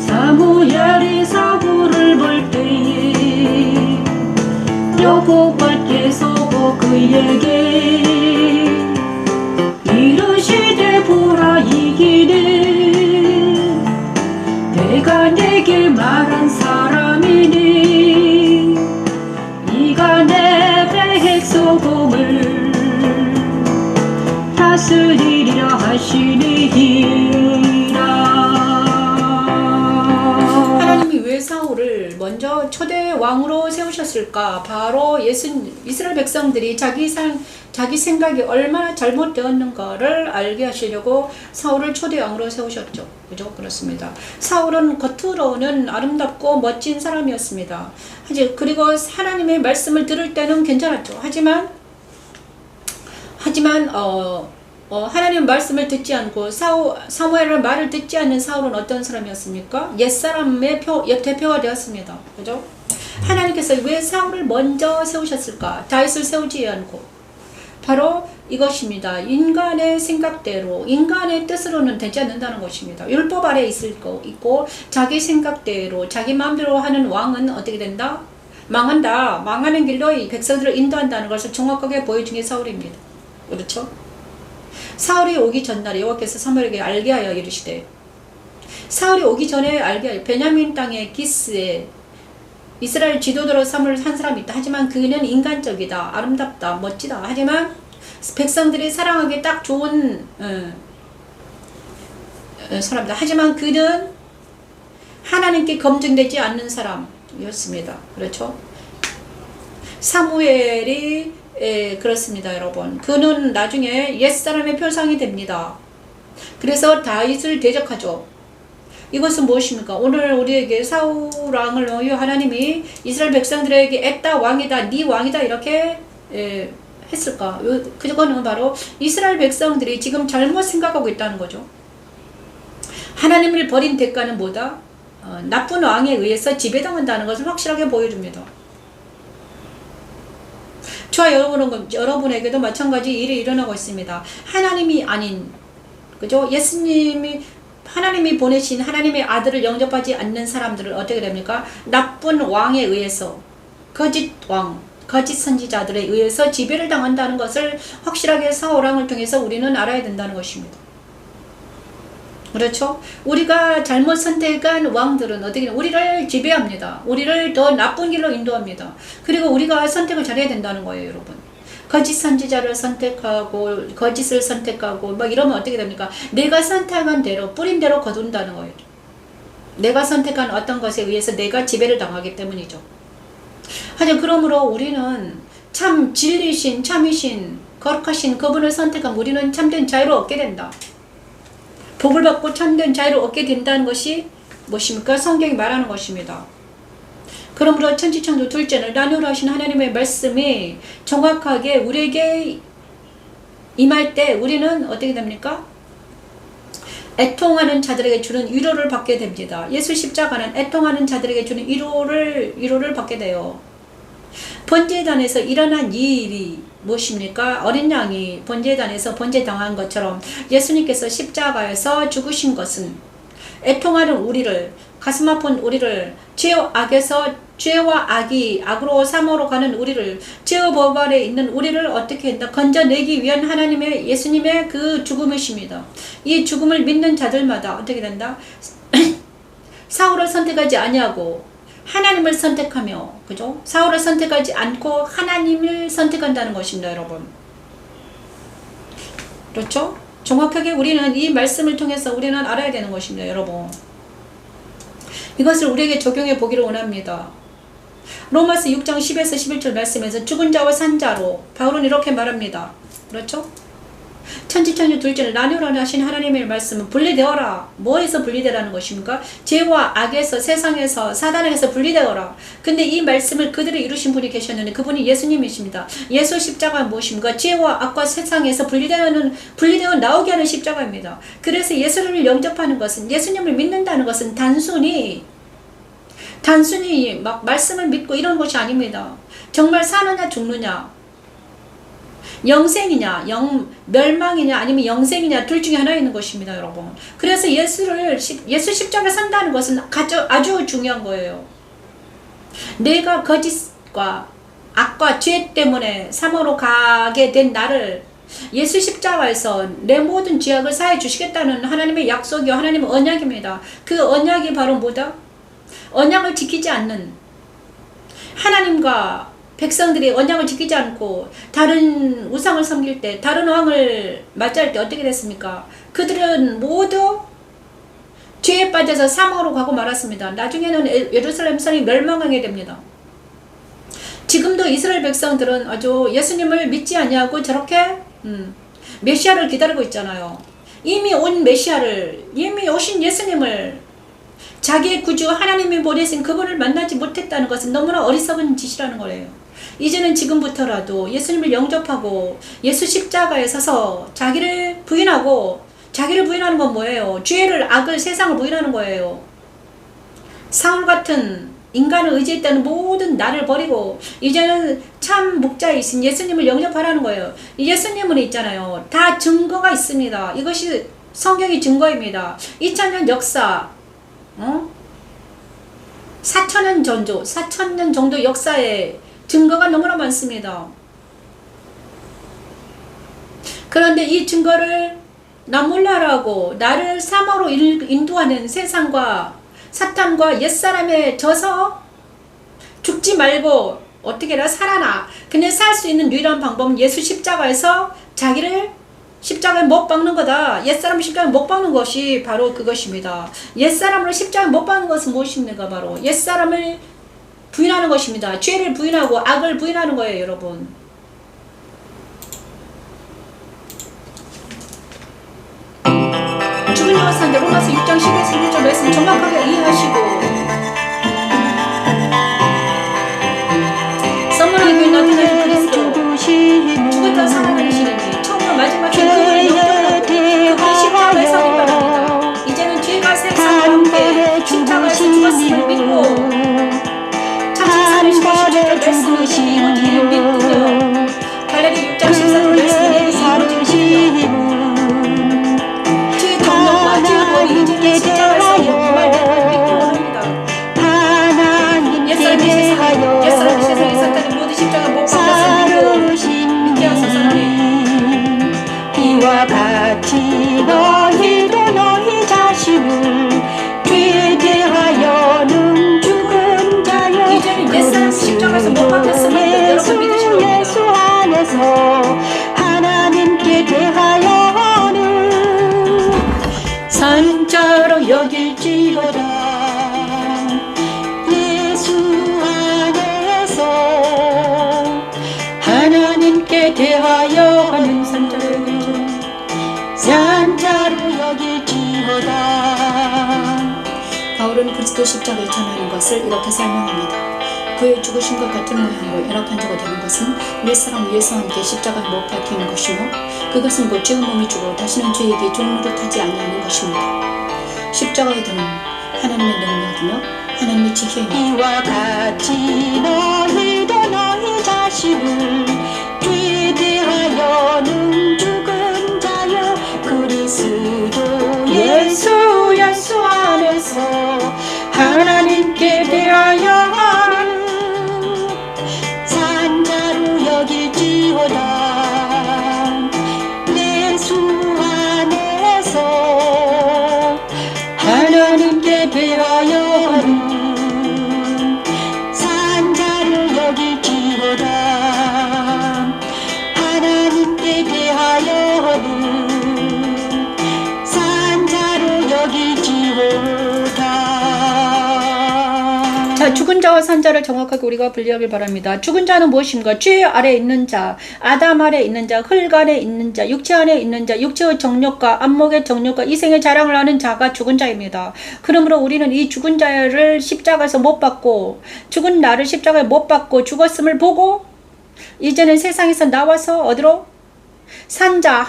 사무엘이 사울을 볼 때에 여호와께서 그에게 이르시되 보라 이기는 내가 내게 말한 사람이니 이가 내 백성을 다스리리라 하시니라. 하나님이 왜 사울을 먼저 초대 왕으로 세우셨을까? 바로 이스라엘 백성들이 자기 생각이 얼마나 잘못되었는가를 알게 하시려고 사울을 초대 왕으로 세우셨죠. 그죠? 그렇습니다. 사울은 겉으로는 아름답고 멋진 사람이었습니다. 그리고 하나님의 말씀을 들을 때는 괜찮았죠. 하지만 하나님 말씀을 듣지 않고 사무엘의 말을 듣지 않는 사울은 어떤 사람이었습니까? 옛사람의 대표가 되었습니다. 그죠? 하나님께서 왜 사울을 먼저 세우셨을까? 다윗을 세우지 않고 바로 이것입니다. 인간의 생각대로, 인간의 뜻으로는 되지 않는다는 것입니다. 율법 아래 있고 자기 생각대로, 자기 마음대로 하는 왕은 어떻게 된다? 망한다. 망하는 길로 이 백성들을 인도한다는 것을 정확하게 보여준 게 사울입니다. 그렇죠? 사울이 오기 전날 여호와께서 사무엘에게 알게 하여 이르시되, 사울이 오기 전에 알게 하여 베냐민 땅의 기스에 이스라엘 지도자로 삼을 한 사람이 있다. 하지만 그는 인간적이다, 아름답다, 멋지다. 하지만 백성들이 사랑하기 딱 좋은 사람이다. 하지만 그는 하나님께 검증되지 않는 사람이었습니다. 그렇죠? 사무엘이 그렇습니다, 여러분. 그는 나중에 옛사람의 표상이 됩니다. 그래서 다윗을 대적하죠. 이것은 무엇입니까? 오늘 우리에게 사울 왕을 하나님이 이스라엘 백성들에게 에따 왕이다, 네 왕이다 이렇게 했을까? 그거는 바로 이스라엘 백성들이 지금 잘못 생각하고 있다는 거죠. 하나님을 버린 대가는 뭐다? 나쁜 왕에 의해서 지배당한다는 것을 확실하게 보여줍니다. 저와 여러분에게도 마찬가지 일이 일어나고 있습니다. 하나님이 아닌, 그죠? 하나님이 보내신 하나님의 아들을 영접하지 않는 사람들을 어떻게 됩니까? 나쁜 왕에 의해서, 거짓 왕, 거짓 선지자들에 의해서 지배를 당한다는 것을 확실하게 사울왕을 통해서 우리는 알아야 된다는 것입니다. 그렇죠? 우리가 잘못 선택한 왕들은 어떻게 우리를 지배합니다. 우리를 더 나쁜 길로 인도합니다. 그리고 우리가 선택을 잘해야 된다는 거예요, 여러분. 거짓 선지자를 선택하고 거짓을 선택하고 막 이러면 어떻게 됩니까? 내가 선택한 대로 뿌린 대로 거둔다는 거예요. 내가 선택한 어떤 것에 의해서 내가 지배를 당하기 때문이죠. 하지만 그러므로 우리는 참 진리신 참이신 거룩하신 그분을 선택하면 우리는 참된 자유를 얻게 된다. 복을 받고 참된 자유를 얻게 된다는 것이 무엇입니까? 성경이 말하는 것입니다. 그러므로 천지창조 둘째를 나누라 하신 하나님의 말씀이 정확하게 우리에게 임할 때 우리는 어떻게 됩니까? 애통하는 자들에게 주는 위로를 받게 됩니다. 예수 십자가는 애통하는 자들에게 주는 위로를 받게 돼요. 번제단에서 일어난 이 일이 무엇입니까? 어린 양이 번제단에서 번제당한 것처럼 예수님께서 십자가에서 죽으신 것은 애통하는 우리를, 가슴 아픈 우리를, 죄와 악으로 사모로 가는 우리를, 죄의 법 아래 있는 우리를 어떻게 한다? 건져내기 위한 하나님의 예수님의 그 죽음이십니다. 이 죽음을 믿는 자들마다 어떻게 된다? 사울을 선택하지 아니하고 하나님을 선택하며, 그죠? 사울을 선택하지 않고 하나님을 선택한다는 것입니다, 여러분. 그렇죠? 정확하게 우리는 이 말씀을 통해서 우리는 알아야 되는 것입니다, 여러분. 이것을 우리에게 적용해 보기를 원합니다. 로마서 6장 10에서 11절 말씀에서 죽은 자와 산 자로 바울은 이렇게 말합니다. 그렇죠? 천지창조 둘째를 나누라 하신 하나님의 말씀은 분리되어라. 뭐에서 분리되라는 것입니까? 죄와 악에서, 세상에서, 사단에서 분리되어라. 근데 이 말씀을 그대로 이루신 분이 계셨는데 그분이 예수님이십니다. 예수 십자가는 무엇입니까? 죄와 악과 세상에서 분리되어 나오게 하는 십자가입니다. 그래서 예수님을 영접하는 것은, 예수님을 믿는다는 것은 단순히 막 말씀을 믿고 이런 것이 아닙니다. 정말 사느냐 죽느냐, 영생이냐 멸망이냐 아니면 영생이냐 둘 중에 하나 있는 것입니다, 여러분. 그래서 예수 십자가에 산다는 것은 아주 중요한 거예요. 내가 거짓과 악과 죄 때문에 사망으로 가게 된 나를 예수 십자가에서 내 모든 죄악을 사해 주시겠다는 하나님의 약속이요, 하나님의 언약입니다. 그 언약이 바로 뭐다? 언약을 지키지 않는 하나님과 백성들이 언약을 지키지 않고 다른 우상을 섬길 때, 다른 왕을 맞이할 때 어떻게 됐습니까? 그들은 모두 죄에 빠져서 사망으로 가고 말았습니다. 나중에는 예루살렘 성이 멸망하게 됩니다. 지금도 이스라엘 백성들은 아주 예수님을 믿지 아니하고 저렇게 메시아를 기다리고 있잖아요. 이미 오신 예수님을, 자기의 구주 하나님이 보내신 그분을 만나지 못했다는 것은 너무나 어리석은 짓이라는 거예요. 이제는 지금부터라도 예수님을 영접하고 예수 십자가에 서서 자기를 부인하는 건 뭐예요? 죄를, 악을, 세상을 부인하는 거예요. 사울 같은 인간을 의지했다는 모든 나를 버리고 이제는 참 목자이신 예수님을 영접하라는 거예요. 예수님은 있잖아요, 다 증거가 있습니다. 이것이 성경의 증거입니다. 2000년 역사, 4,000년 정도 역사에 증거가 너무나 많습니다. 그런데 이 증거를 나 몰라라고 나를 사망으로 인도하는 세상과 사탄과 옛사람에 져서 죽지 말고 어떻게 해라, 살아나. 근데 살 수 있는 유일한 방법은 예수 십자가에서 자기를 십자가에 못 박는 거다. 옛사람 십자가에 못 박는 것이 바로 그것입니다. 옛사람을 십자가에 못 박는 것은 무엇입니까? 바로 옛사람을 부인하는 것입니다. 죄를 부인하고 악을 부인하는 거예요, 여러분. 죽은 자와 산 자, 로마서 6장 10에서 11절 말씀 정확하게 이해하시고 썸머리 교회 나타나신 그리스도, 죽었다 살아나시는지 처음과 마지막에 그분을 영접하고 그분이 십자가에 서기 바랍니다. 이제는 죄가 세상과 함께 십자가에서 죽었음을 믿고 참신살으시고 십자가의 말씀이 이루어지기를 믿으며 갈라디 6장 14절 말씀이 이루어지기를 믿으며 죄의 정령과 죄의 법이 이제는 십자가에서 정말 믿기 원합니다. 같이 너희도 너희 자신을 죄에 대하여는 죽은 자여 이제는 옛사람 십자가에서 못 박혔음을 여러분 믿으시는 겁니다. 예수 안에서 하나님께 대하여는 산자로 여길지어다. 예수 안에서 하나님께 대하여는 산자로 여길지어다. 바울은 그리스도 십자가에 전하는 것을 이렇게 설명합니다. 그의 죽으신 것 같은 모양으로 연합한자가 되는 것은 옛사람 예수와 함께 십자가에 못 박히는 것이며 그것은 곧 지은 몸이 죽어 다시는 죄에게 종노릇하지 아니하는 것입니다. 십자가에 드는 하나님의 능력이며 하나님의 지혜입니다. 이와 같이 너희도 너희 자신을 죄에 대하여는 죽은 자여 그리스도 예수 안에서 하나님께 대하여는 산자로 여길지어다. 예수 안에서 하나님께 대하여는 산자로 여길지어다. 하나님께 대하여는 산자로 여길지어다. 자, 죽은 자와 산자를 정확하게 우리가 분리하길 바랍니다. 죽은 자는 무엇인가? 죄 아래 있는 자, 아담 아래 있는 자, 흙 아래 있는 자, 육체 안에 있는 자, 육체의 정욕과 안목의 정욕과 이생의 자랑을 하는 자가 죽은 자입니다. 그러므로 우리는 이 죽은 자를 십자가에서 못 박고 죽은 나를 십자가에 못 박고 죽었음을 보고 이제는 세상에서 나와서 어디로? 산자,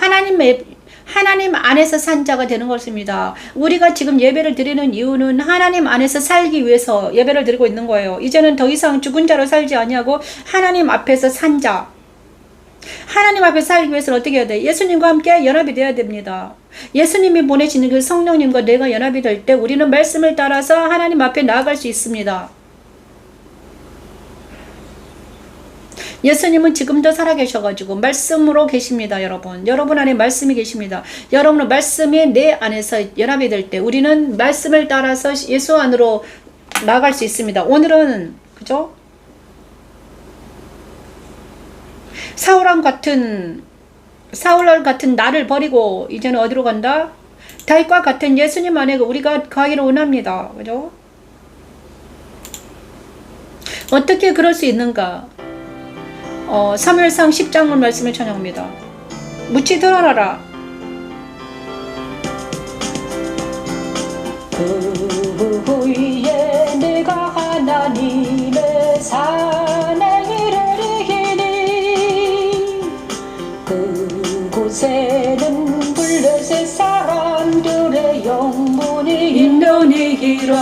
하나님 안에서 산 자가 되는 것입니다. 우리가 지금 예배를 드리는 이유는 하나님 안에서 살기 위해서 예배를 드리고 있는 거예요. 이제는 더 이상 죽은 자로 살지 아니하고 하나님 앞에서 산 자. 하나님 앞에 살기 위해서는 어떻게 해야 돼? 예수님과 함께 연합이 되어야 됩니다. 예수님이 보내시는 그 성령님과 내가 연합이 될 때 우리는 말씀을 따라서 하나님 앞에 나아갈 수 있습니다. 예수님은 지금도 살아계셔가지고 말씀으로 계십니다. 여러분 안에 말씀이 계십니다. 여러분은 말씀이 내 안에서 연합이 될 때 우리는 말씀을 따라서 예수 안으로 나아갈 수 있습니다. 오늘은 그죠? 사울 같은 나를 버리고 이제는 어디로 간다? 다윗과 같은 예수님 안에 우리가 가기를 원합니다. 그죠? 어떻게 그럴 수 있는가? 사무엘상 10장문 말씀을 찬양합니다. 묻지 들어라라. 그 후에 내가 하나님의 산에 이르리니 그곳에는 블레셋 사람들의 영문이 있느니라.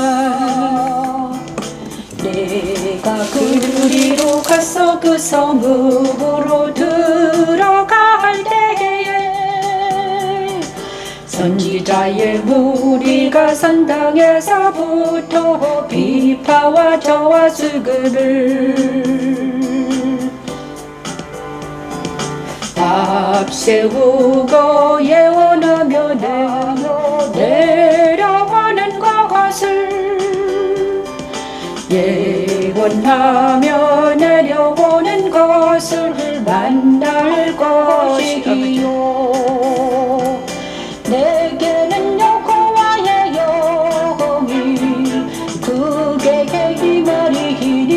내가 그리로 가서 그 성읍으로 들어갈 때에 선지자의 무리가 산당에서부터 비파와 저와 수금을 답세우고 예언하며 내려가는 것을 예언하며 내려오는 것을 만날 것이요. 내게는 여호와의 영이 그게 임하리니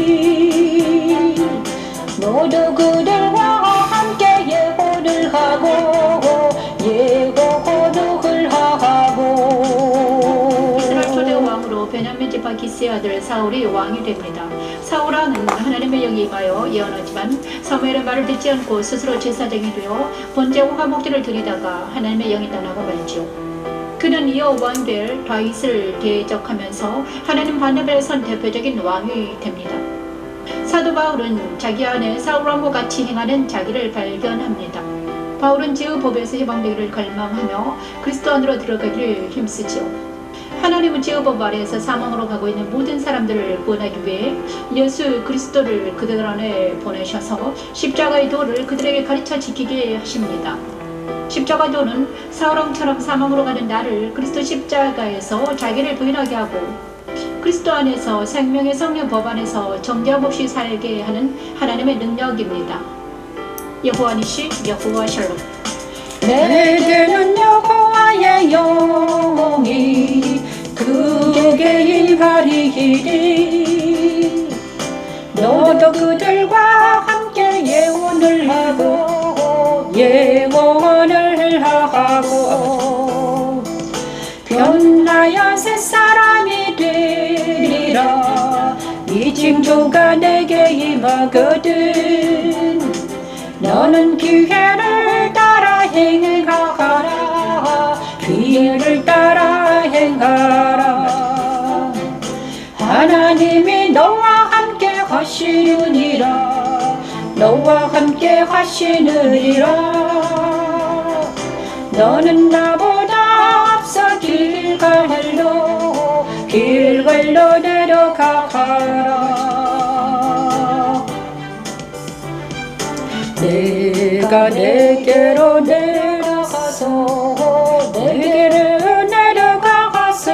모두 그들과 함께 예언을 하고 예언을 하고. 이스라엘 초대 왕으로 베냐민 지파 기스의 아들 사울이 왕이 됩니다. 사울은 하나님의 영이 임하여 예언하지만 사무엘의 말을 듣지 않고 스스로 제사장이 되어 번제와 화목제를 드리다가 하나님의 영이 떠나고 말지요. 그는 이어 왕이 될 다윗을 대적하면서 하나님 반대편에 선 대표적인 왕이 됩니다. 사도 바울은 자기 안에 사울왕과 같이 행하는 자기를 발견합니다. 바울은 죄의 법에서 해방되기를 갈망하며 그리스도 안으로 들어가기를 힘쓰지요. 하나님은 죄의 법 아래에서 사망으로 가고 있는 모든 사람들을 구원하기 위해 예수 그리스도를 그들 안에 보내셔서 십자가의 도를 그들에게 가르쳐 지키게 하십니다. 십자가도는 사울왕처럼 사망으로 가는 나를 그리스도 십자가에서 자기를 부인하게 하고 그리스도 안에서 생명의 성령 법 안에서 정죄함 없이 살게 하는 하나님의 능력입니다. 여호와 니시, 여호와 샬롬. 내게는 여호와의 영이 그에게 임하리이니 너도 그들과 함께 예언을 하고 변하여 새 사람이 되리라. 이 징조가 내게 임하거든 너는 기회를 따라 행하라. 기회를 따라 행하라. 하나님이 너와 함께 하시느니라. 너와 함께 하시느니라. 너는 나보다 앞서 길 갈로 내려가라. 내가 내게로 내려가서 내게로 내려가서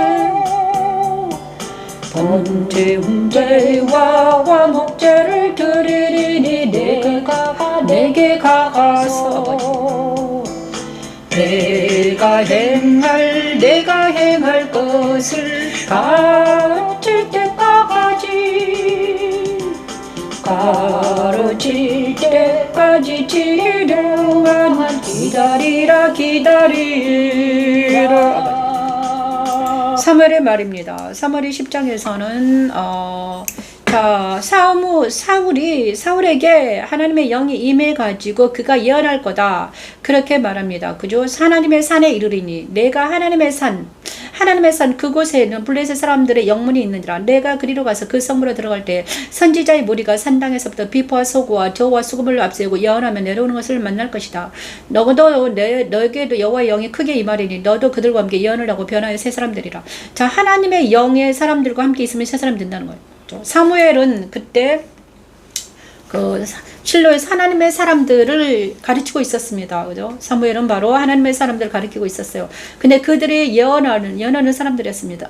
번제음제와 화목제를 드리리니 내게 가서 내가 행할 것을 가르칠 때까지 지루한 기다리라. 사무엘의 말입니다. 사무엘 10장에서는 사울에게 하나님의 영이 임해가지고 그가 예언할 거다 그렇게 말합니다. 그죠? 하나님의 산에 이르리니 내가 하나님의 산 그곳에는 블레셋 사람들의 영문이 있느니라. 내가 그리로 가서 그 성문으로 들어갈 때 선지자의 무리가 산당에서부터 비포와 소고와 저와 수금을 앞세우고 예언하며 내려오는 것을 만날 것이다. 너도 너에게도 여호와의 영이 크게 임하리니 너도 그들과 함께 예언을 하고 변화의 새 사람들이라. 자, 하나님의 영의 사람들과 함께 있으면 새 사람 된다는 거예요. 사무엘은 그때 그 실로에서 하나님의 사람들을 가르치고 있었습니다. 그죠? 사무엘은 바로 하나님의 사람들을 가르치고 있었어요. 근데 그들이 예언하는 사람들이었습니다.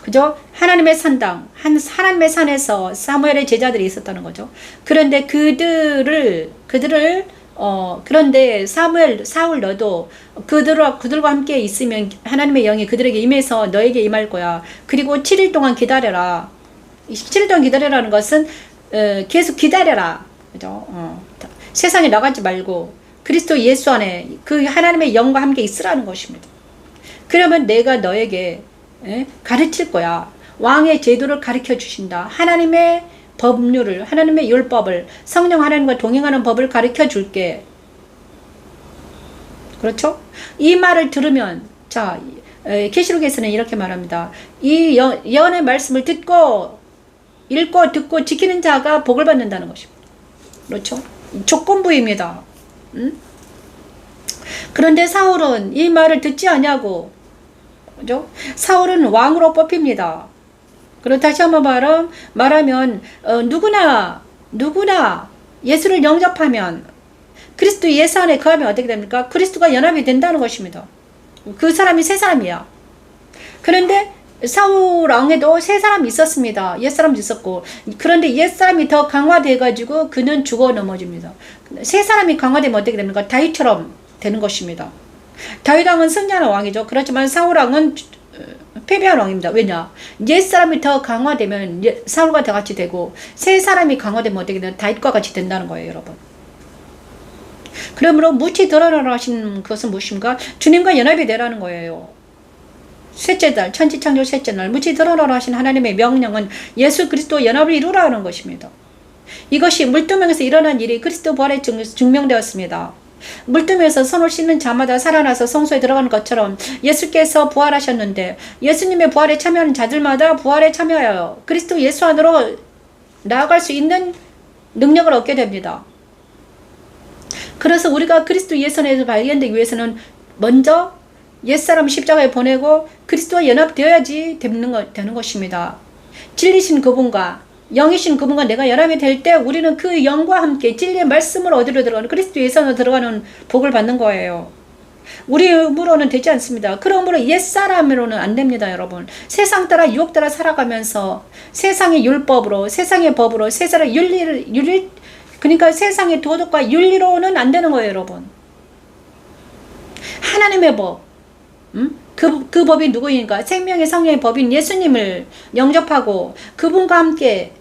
그죠? 하나님의 산당, 하나님의 산에서 사무엘의 제자들이 있었다는 거죠. 그런데 그런데 사울 너도 그들과 함께 있으면 하나님의 영이 그들에게 임해서 너에게 임할 거야. 그리고 7일 동안 기다려라. 7일 동안 기다려라는 것은 계속 기다려라. 그죠? 세상에 나가지 말고 그리스도 예수 안에 그 하나님의 영과 함께 있으라는 것입니다. 그러면 내가 너에게 가르칠 거야. 왕의 제도를 가르쳐 주신다. 하나님의 법률을, 하나님의 율법을, 성령 하나님과 동행하는 법을 가르쳐 줄게. 그렇죠? 이 말을 들으면, 자, 계시록에서는 이렇게 말합니다. 이 예언의 말씀을 읽고 듣고 지키는 자가 복을 받는다는 것입니다. 그렇죠? 조건부입니다. 그런데 사울은 이 말을 듣지 않냐고. 그죠? 사울은 왕으로 뽑힙니다. 그리고 다시 한번 말하면 누구나 예수를 영접하면 그리스도 예수 안에 거하면 어떻게 됩니까? 그리스도가 연합이 된다는 것입니다. 그 사람이 새 사람이야. 그런데 사울 왕에도 세 사람이 있었습니다. 옛사람도 있었고. 그런데 옛사람이 더 강화돼가지고 그는 죽어 넘어집니다. 세 사람이 강화되면 어떻게 됩니까? 다윗처럼 되는 것입니다. 다윗 왕은 승리하는 왕이죠. 그렇지만 사울 왕은 패배한 왕입니다. 왜냐? 옛사람이 더 강화되면 사울과 더 같이 되고 세 사람이 강화되면 어떻게 되나? 다윗과 같이 된다는 거예요, 여러분. 그러므로 무치 드러나라 하신 것은 무엇인가? 주님과 연합이 되라는 거예요. 셋째 달, 천지창조 셋째 날 무치 드러나라 하신 하나님의 명령은 예수 그리스도 연합을 이루라는 것입니다. 이것이 물두멍에서 일어난 일이 그리스도 부활에 증명되었습니다. 물두멍에서 손을 씻는 자마다 살아나서 성소에 들어가는 것처럼 예수께서 부활하셨는데 예수님의 부활에 참여하는 자들마다 부활에 참여하여 그리스도 예수 안으로 나아갈 수 있는 능력을 얻게 됩니다. 그래서 우리가 그리스도 예수 안에서 발견되기 위해서는 먼저 옛사람 십자가에 보내고 그리스도와 연합되어야지 되는 것입니다. 진리신 그분과 영이신 그분과 내가 연합이 될 때 우리는 그 영과 함께 진리의 말씀을 얻으러 들어가는 그리스도 예선으로 들어가는 복을 받는 거예요. 우리 힘으로는 되지 않습니다. 그러므로 옛사람으로는 안 됩니다, 여러분. 세상 따라 유혹 따라 살아가면서 세상의 율법으로, 세상의 법으로, 세상의 윤리, 그러니까 세상의 도덕과 윤리로는 안 되는 거예요, 여러분. 하나님의 법, 그 법이 누구인가? 생명의 성령의 법인 예수님을 영접하고 그분과 함께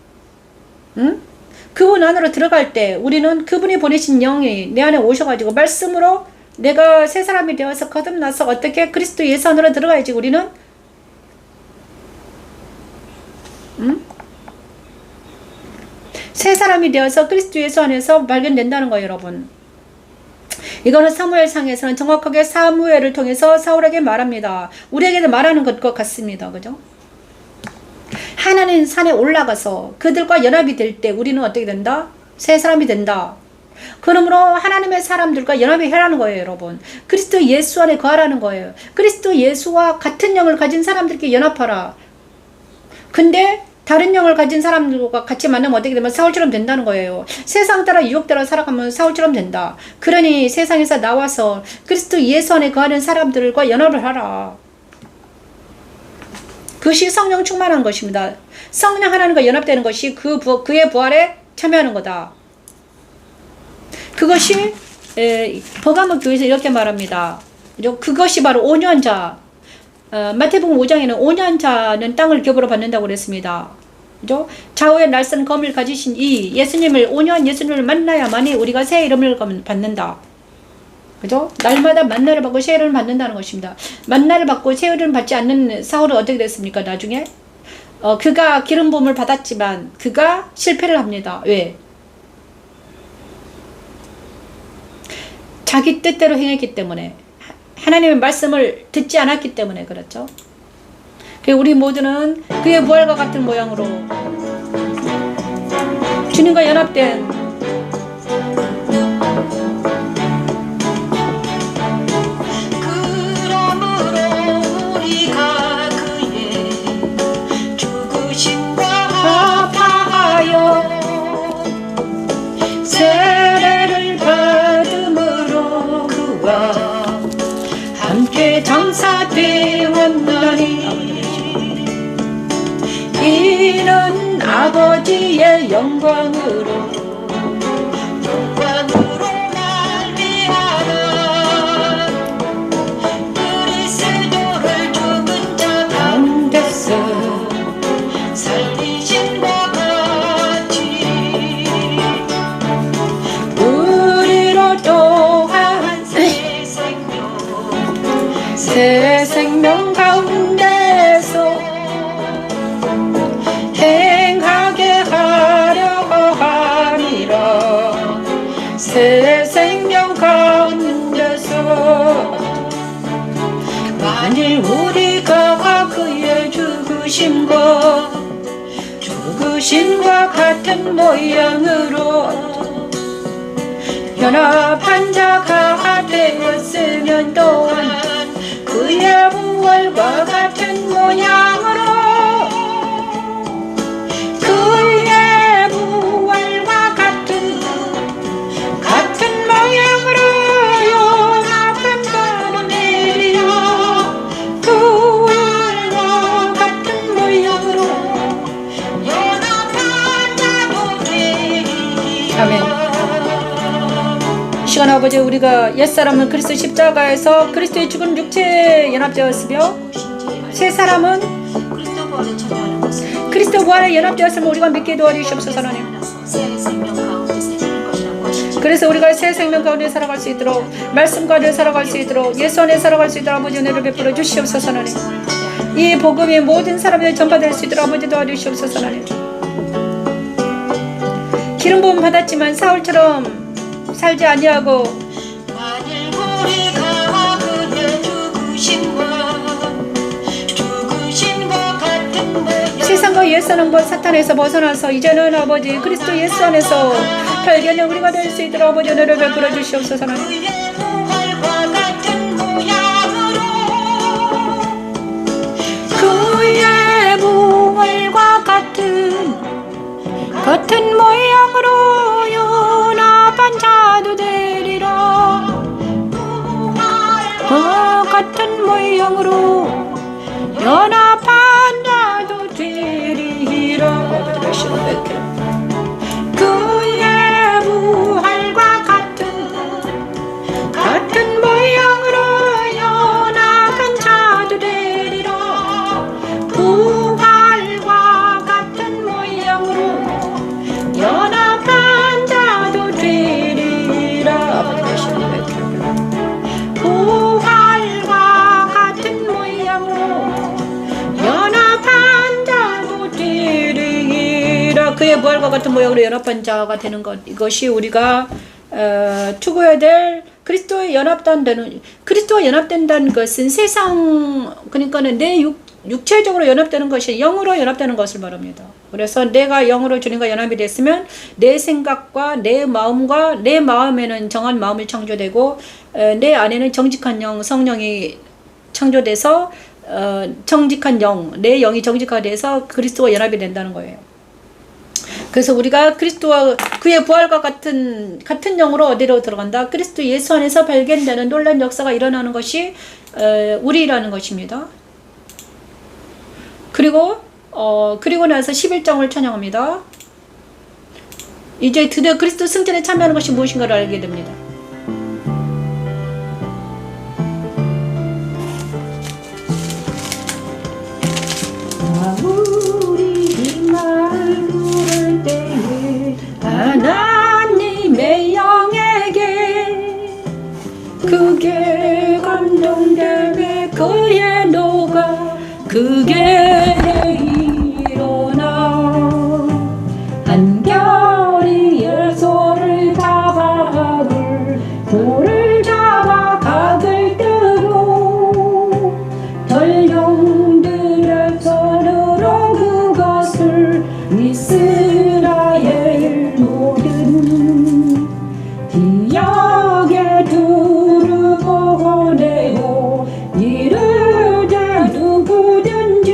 그분 안으로 들어갈 때 우리는 그분이 보내신 영이 내 안에 오셔가지고 말씀으로 내가 새 사람이 되어서 거듭나서 어떻게 그리스도 예수 안으로 들어가야지 우리는 새 사람이 되어서 그리스도 예수 안에서 발견된다는 거예요, 여러분. 이거는 사무엘상에서는 정확하게 사무엘을 통해서 사울에게 말합니다. 우리에게도 말하는 것과 같습니다. 그죠? 하나님 산에 올라가서 그들과 연합이 될 때 우리는 어떻게 된다? 새 사람이 된다. 그러므로 하나님의 사람들과 연합이 해라는 거예요, 여러분. 그리스도 예수 안에 거하라는 거예요. 그리스도 예수와 같은 영을 가진 사람들께 연합하라. 근데 다른 영을 가진 사람들과 같이 만나면 어떻게 되면 사울처럼 된다는 거예요. 세상 따라 유혹 따라 살아가면 사울처럼 된다. 그러니 세상에서 나와서 그리스도 예수 안에 거하는 사람들과 연합을 하라. 그것이 성령 충만한 것입니다. 성령 하나님과 연합되는 것이 그의 부활에 참여하는 거다. 그것이 버가모 교회에서 이렇게 말합니다. 그것이 바로 5년자. 마태복음 5장에는 5년자는 땅을 겹으로 받는다고 그랬습니다. 그죠? 좌우의 날선 검을 가지신 이 예수님을 5년 예수님을 만나야만이 우리가 새 이름을 받는다. 그죠? 날마다 만나를 받고 새 이름을 받는다는 것입니다. 만나를 받고 새 이름을 받지 않는 사울은 어떻게 됐습니까? 나중에 그가 기름 부음을 받았지만 그가 실패를 합니다. 왜? 자기 뜻대로 행했기 때문에, 하나님의 말씀을 듣지 않았기 때문에 그렇죠. 우리 모두는 그의 부활과 같은 모양으로 주님과 연합된 그러므로 우리가 그의 죽으심과 합하여 세례를 받음으로 그와 함께 장사되었나니 이는 아버지의 영광으로 말미암아 그리스도를 죽은 자 가운데서 살리신과 같이 우리로 또한 새 생명 가운데서 행하게 하려 함이라. 새 생명 가운데서 만일 우리가 그의 죽으심과 같은 모양으로 연합한 자가 되었으면 또한 그의 부활과 같은 모양으로 그의 부활과 같은 모양으로 연합한 자로 내리려 부활과 같은 모양으로 연합한 자로 내리려. 아멘. 시간 아버지, 우리가 옛사람은 그리스도 십자가에서 그리스도의 죽은 육체에 연합되었으며 새 사람은 그리스도 부활에 연합되었으면 우리가 믿게 도와주시옵소서. 하나님, 그래서 우리가 새 생명 가운데 살아갈 수 있도록, 말씀 가운데 살아갈 수 있도록, 예수 안에 살아갈 수 있도록 아버지 은혜를 베풀어 주시옵소서. 하나님, 이 복음이 모든 사람에게 전파될 수 있도록 아버지 도와주시옵소서. 하나님, 기름 부음 받았지만 사울처럼 살지 아니하고 만일 우리가 그의 죽으심과 같은 모양 세상과 옛사람과 사탄에서 벗어나서 이제는 아버지 그리스도 예수 안에서 발견의 우리가 될 수 있도록 아버지 은혜를 베풀어 주시옵소서. 하나님, 그의 부활과 같은 모양으로 그의 부활과 같은 같은 모양으로 연합한 자도 되리라. 같은 모양으로 연합한 자도 되리라. 그의 부활과 같은 모양으로 연합한 자도 되리라. 부활과 같은 모양으로 연합한 자도 되리라. 부활과 같은 모양으로 연합한 자도 되리라. 그의 부활과 같은 모양으로 연합한 자가 되는 것, 이것이 우리가 추구해야 될 그리스도와 연합된다는 것은 세상, 그러니까는 내 육체적으로 연합되는 것이 영으로 연합되는 것을 말합니다. 그래서 내가 영으로 주님과 연합이 됐으면 내 생각과 내 마음과 내 마음에는 정한 마음이 창조되고 내 안에는 정직한 영, 성령이 창조돼서 정직한 영, 내 영이 정직화돼서 그리스도와 연합이 된다는 거예요. 그래서 우리가 그리스도와 그의 부활과 같은 영으로 어디로 들어간다? 그리스도 예수 안에서 발견되는 놀라운 역사가 일어나는 것이 우리라는 것입니다. 그리고 나서 11장을 찬양합니다. 이제 드디어 그리스도 승천에 참여하는 것이 무엇인가를 알게 됩니다. 우리 이 말 부를 때에 하나님의 영에게 그게 감동되게 그의 노가 그게 일어나 한결이 예수를 다가들 돌을 잡아 각을 뜨고 전령들의 손으로 그것을 이스라엘 모든 지역에 두르고 보내고 이르되 누구든지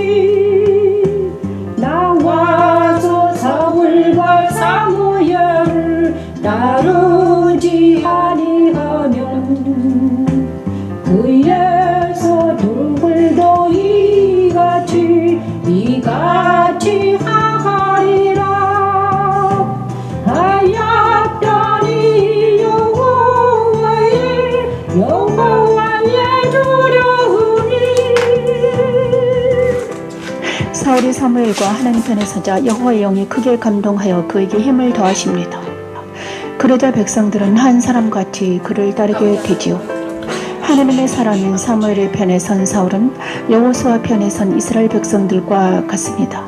나와서 사울과 사무엘을 다루지 아니하면 그에서 둘도 이같이 하리라 하였더니 여호와의 두려움이. 사울이 사무엘과 하나님 편에 서자 여호와의 영이 크게 감동하여 그에게 힘을 더하십니다. 그러자 백성들은 한 사람같이 그를 따르게 되지요. 하나님의 사람인 사무엘의 편에 선 사울은 여호수아 편에 선 이스라엘 백성들과 같습니다.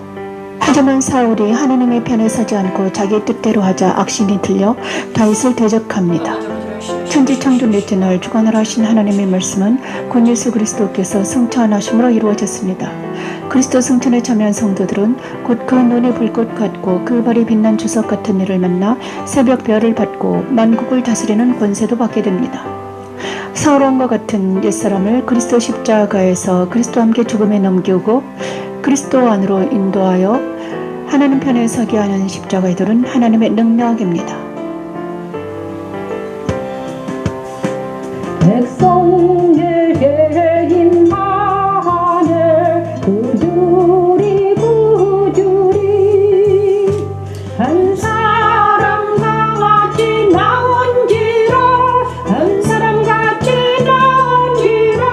하지만 사울이 하나님의 편에 서지 않고 자기 뜻대로 하자 악신이 들려 다윗을 대적합니다. 천지창조 넷째 날 주관을 하신 하나님의 말씀은 곧 예수 그리스도께서 승천하심으로 이루어졌습니다. 그리스도 승천에 참여한 성도들은 곧 그 눈이 불꽃 같고 그 발이 빛난 주석 같은 이를 만나 새벽 별을 받고 만국을 다스리는 권세도 받게 됩니다. 사울왕과 같은 옛사람을 그리스도 십자가에서 그리스도와 함께 죽음에 넘기고 그리스도 안으로 인도하여 하나님 편에 서게 하는 십자가의 돌은 하나님의 능력입니다. 백성에게 임하네 구주리 한 사람과 같이 나온지라 한 사람같이 나온지라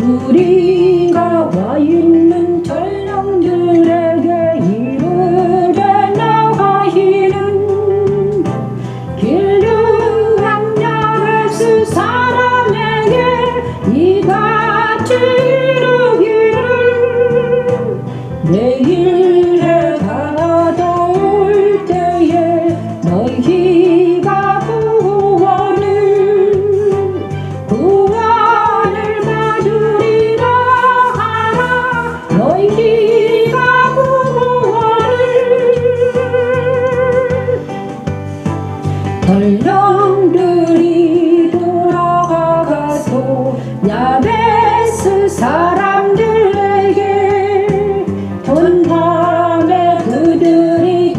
우리가 와 있는 전령들에게 이르되 나와이는 길르한 야베스 사람에게 이같이 이르기를 내일 해가 올 때에 너희가 구원을 받으리라 하라 너희가 전령들이 돌아가서 야베스 사람들에게 전함에 그들이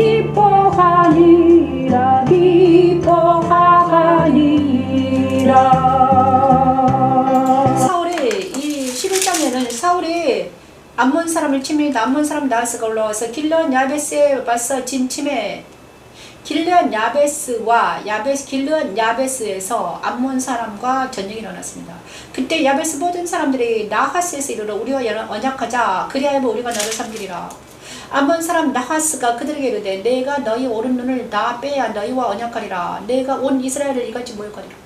암몬 사람을 칩니다. 암몬 사람 나하스가 올라와서 길르앗 야베스에 와서 진침해. 길르앗 야베스와 길르앗 야베스에서 암몬 사람과 전쟁이 일어났습니다. 그때 야베스 모든 사람들이 나하스에서 이르러 우리와 언약하자. 그리하여 우리가 너를 섬기리라. 암몬 사람 나하스가 그들에게 이르되 내가 너희 오른 눈을 다 빼야 너희와 언약하리라. 내가 온 이스라엘을 이같이 모욕하리라.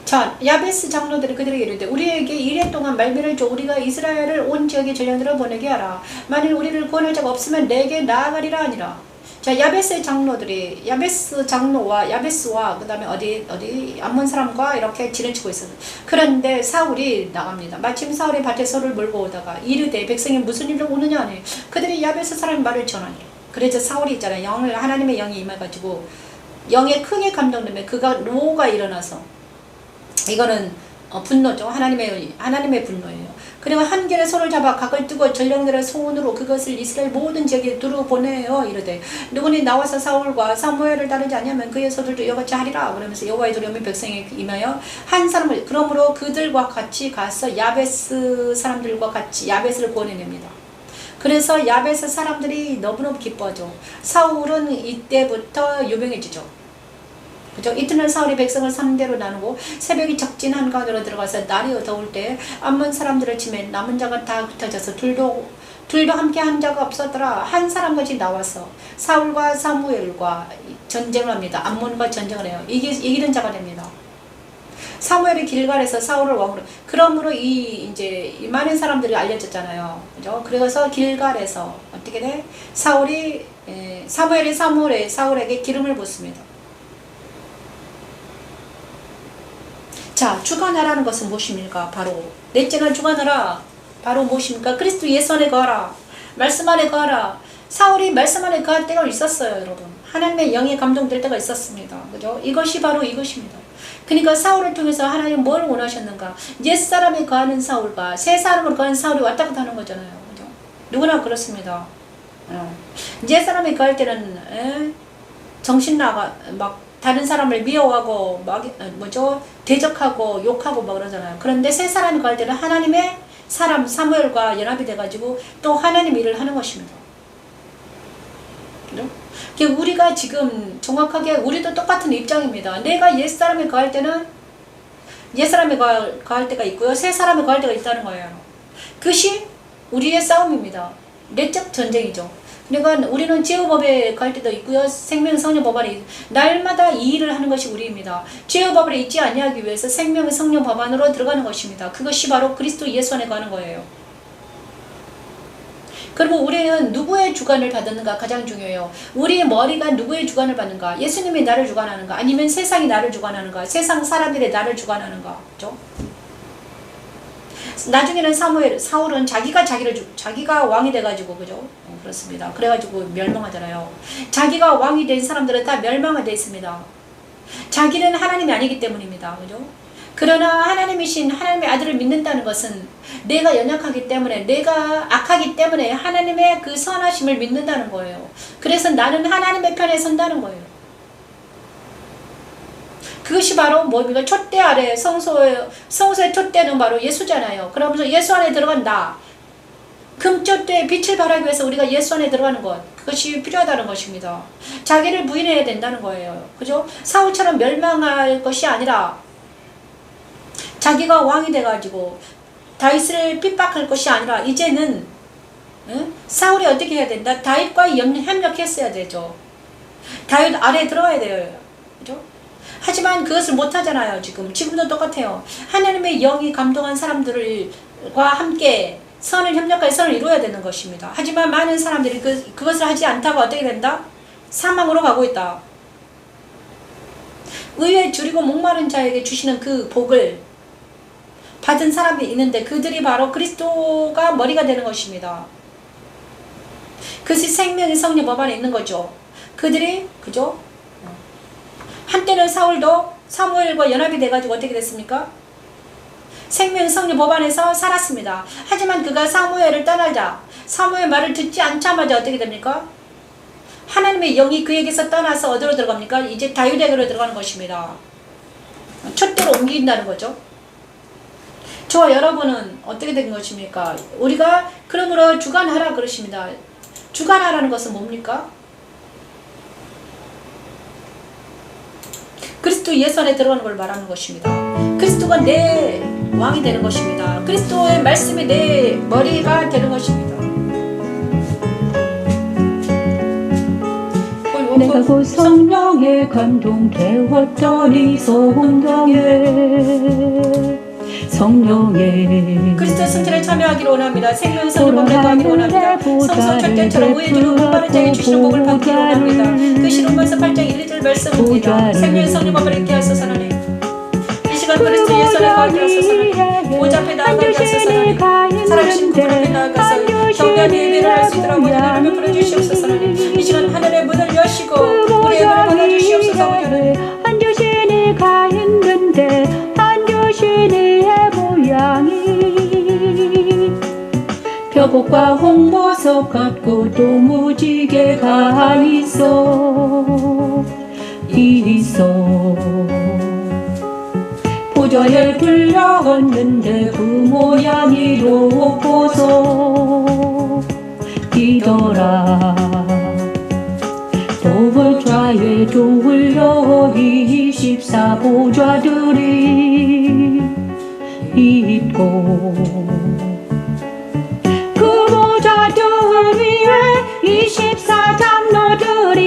자, 야베스 장로들이 그들에게 이르되 우리에게 1년 동안 말미를 줘. 우리가 이스라엘을 온 지역의 전령들을 보내게 하라. 만일 우리를 구원할 자가 없으면 내게 나아가리라 하니라. 자, 야베스 장로들이 야베스 장로와 야베스와 그다음에 어디 암몬 사람과 이렇게 지내치고 있었어요. 그런데 사울이 나갑니다. 마침 사울이 밭에 소를 몰고 오다가 이르되 백성이 무슨 일로 오느냐 하니 그들이 야베스 사람의 말을 전하니라. 그래서 사울이 있잖아요. 하나님의 영이 임해가지고 영에 크게 감동되면 그가 노가 일어나서 이거는 분노죠. 하나님의 분노예요. 그리고 한 개의 손을 잡아 각을 뜨고 전령들의 손으로 그것을 이스라엘 모든 지역에 두루 보내어 이르되 누구니 나와서 사울과 사무엘을 따르지 아니하면 그의 소들도 이같이 하리라. 그러면서 여호와의 두려움이 백성에 임하여 한 사람을 그러므로 그들과 같이 가서 야베스 사람들과 같이 야베스를 구원해냅니다. 그래서 야베스 사람들이 너무너무 기뻐하죠. 사울은 이때부터 유명해지죠. 그죠? 이튿날 사울이 백성을 3대로 나누고 새벽이 적진 한가운데로 들어가서 날이 더울 때 암몬 사람들을 치매 남은 자가 다 흩어져서 둘도 함께 한 자가 없었더라. 한 사람같이 나와서 사울과 사무엘과 전쟁을 합니다. 암몬과 전쟁을 해요. 이기는 자가 됩니다. 사무엘이 길갈에서 사울을 왕으로 그러므로 이 많은 사람들이 알려졌잖아요. 그죠? 그래서 길갈에서 어떻게 돼? 사무엘이 사울에게 기름을 붓습니다. 자, 주관하라는 것은 무엇입니까? 바로 넷째는 주관하라. 바로 무엇입니까? 그리스도 예수 안에 거하라. 말씀 안에 거하라. 사울이 말씀 안에 거할 때가 있었어요, 여러분. 하나님의 영에 감동될 때가 있었습니다. 그죠? 이것이 바로 이것입니다. 그러니까 사울을 통해서 하나님 뭘 원하셨는가? 옛사람에 거하는 사울과 새 사람으로 거하는 사울이 왔다 갔다 하는 거잖아요. 그죠? 누구나 그렇습니다. 옛사람에 거할 때는 정신 나가 막 다른 사람을 미워하고 대적하고 욕하고 막 그러잖아요. 그런데 새 사람이 갈 때는 하나님의 사람 사무엘과 연합이 돼가지고 또 하나님 일을 하는 것입니다. 그죠? 우리가 지금 정확하게 우리도 똑같은 입장입니다. 내가 옛사람에 거할 때는 옛사람에 거할 때가 있고요. 새 사람에 거할 때가 있다는 거예요. 그것이 우리의 싸움입니다. 내적 전쟁이죠. 그러니까 우리는 제어법에 갈 때도 있고요. 생명성령 법안에 날마다 이 일을 하는 것이 우리입니다. 제어법을 잊지 아니하기 위해서 생명성령 법안으로 들어가는 것입니다. 그것이 바로 그리스도 예수 안에 가는 거예요. 그리고 우리는 누구의 주관을 받는가 가장 중요해요. 우리의 머리가 누구의 주관을 받는가? 예수님이 나를 주관하는가? 아니면 세상이 나를 주관하는가? 세상 사람들이 나를 주관하는가? 그렇죠? 나중에는 사울은 자기가 왕이 돼가지고, 그죠? 그렇습니다. 그래가지고 멸망하잖아요. 자기가 왕이 된 사람들은 다 멸망이 돼 있습니다. 자기는 하나님이 아니기 때문입니다. 그죠? 그러나 하나님이신 하나님의 아들을 믿는다는 것은 내가 연약하기 때문에, 내가 악하기 때문에 하나님의 그 선하심을 믿는다는 거예요. 그래서 나는 하나님의 편에 선다는 거예요. 그것이 바로 뭡니까? 촛대 아래 성소의 촛대는 바로 예수잖아요. 그러면서 예수 안에 들어간다. 금촛대에 빛을 발하기 위해서 우리가 예수 안에 들어가는 것, 그것이 필요하다는 것입니다. 자기를 부인해야 된다는 거예요. 그죠? 사울처럼 멸망할 것이 아니라 자기가 왕이 돼가지고 다윗을 핍박할 것이 아니라 이제는 사울이 어떻게 해야 된다? 다윗과 협력했어야 되죠. 다윗 아래에 들어가야 돼요. 그죠? 하지만 그것을 못하잖아요. 지금도 똑같아요. 하나님의 영이 감동한 사람들과 함께 협력하여 선을 이루어야 되는 것입니다. 하지만 많은 사람들이 그것을 하지 않다가 어떻게 된다? 사망으로 가고 있다. 의에 줄이고 목마른 자에게 주시는 그 복을 받은 사람이 있는데 그들이 바로 그리스도가 머리가 되는 것입니다. 그것이 생명의 성령 법 안에 있는 거죠. 그들이, 그죠? 한때는 사울도 사무엘과 연합이 돼가지고 어떻게 됐습니까? 생명의 성령 법 안에서 살았습니다. 하지만 그가 사무엘을 떠나자, 사무엘 말을 듣지 않자마자 어떻게 됩니까? 하나님의 영이 그에게서 떠나서 어디로 들어갑니까? 이제 다윗에게로 들어가는 것입니다. 촛대로 옮긴다는 거죠. 저와 여러분은 어떻게 된 것입니까? 우리가 그러므로 주관하라 그러십니다. 주관하라는 것은 뭡니까? 그리스도 예수 안에 들어가는 걸 말하는 것입니다. 그리스도가 내 왕이 되는 것입니다. 그리스도의 말씀이 내 머리가 되는 것입니다. 내가 곧 성령에 감동되었더니 성령에 그리스도 승천에 참여하기를 원합니다. 생명성을 범례하기를 원합니다. 성소 절대처럼 우애주로 은바른자에 주시는 복을 받기를 원합니다. 그 시로면서 8장 1절 말씀입니다. 생명성을 범례하게 하소서 하나님. 이 시간 그리스도 예수 안에 거하게 하소서 하나님. 보좌 앞에 나아가게 하소서 하나님. 살아계신 그분 앞에 나아가서 경배한 예배를 할 수 있도록 원하는 베풀어 주시옵소서 하나님. 이 시간 하늘의 문을 여시고 우리의 눈을 받아주시옵소서 하나님. 한 교신이 가 있는데 한 교신의 모양이 벽옥과 홍보석 같고 또 무지개 가 있어 보좌에 들려왔는데 그 모양이 로보석이더라. 또 보좌에 둘러 24보좌들이 있고 그 보좌들 위에 24장로들이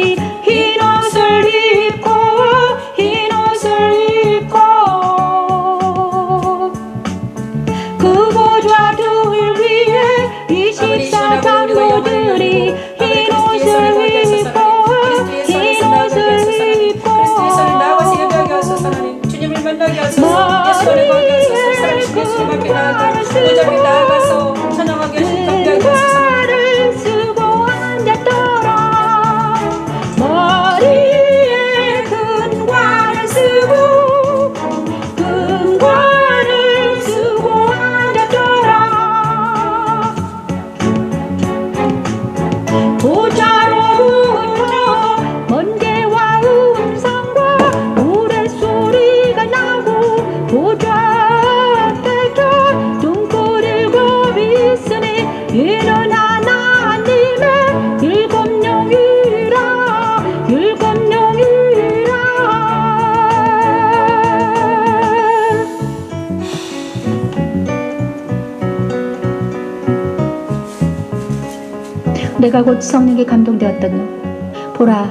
흰 옷을 입고 그 보좌들 위에 24장로들이 흰 옷을 입고 주님을 만나게 하소서. 예수 안에 거하게 하소서. 살아계신 예수님 앞에 나아가 보좌 앞에 나아가서 찬양하게 하시고 경배하게 하소서. 쓰고 앉았더라. 머리에 금관을 쓰고 앉았더라. 보좌로부터 번개와 음성과 우레소리가 나고 보좌 앞에서 등불을 굽있으니 이는 하나님의 일곱 영이라. 내가 곧 성령에 감동되었더니 보라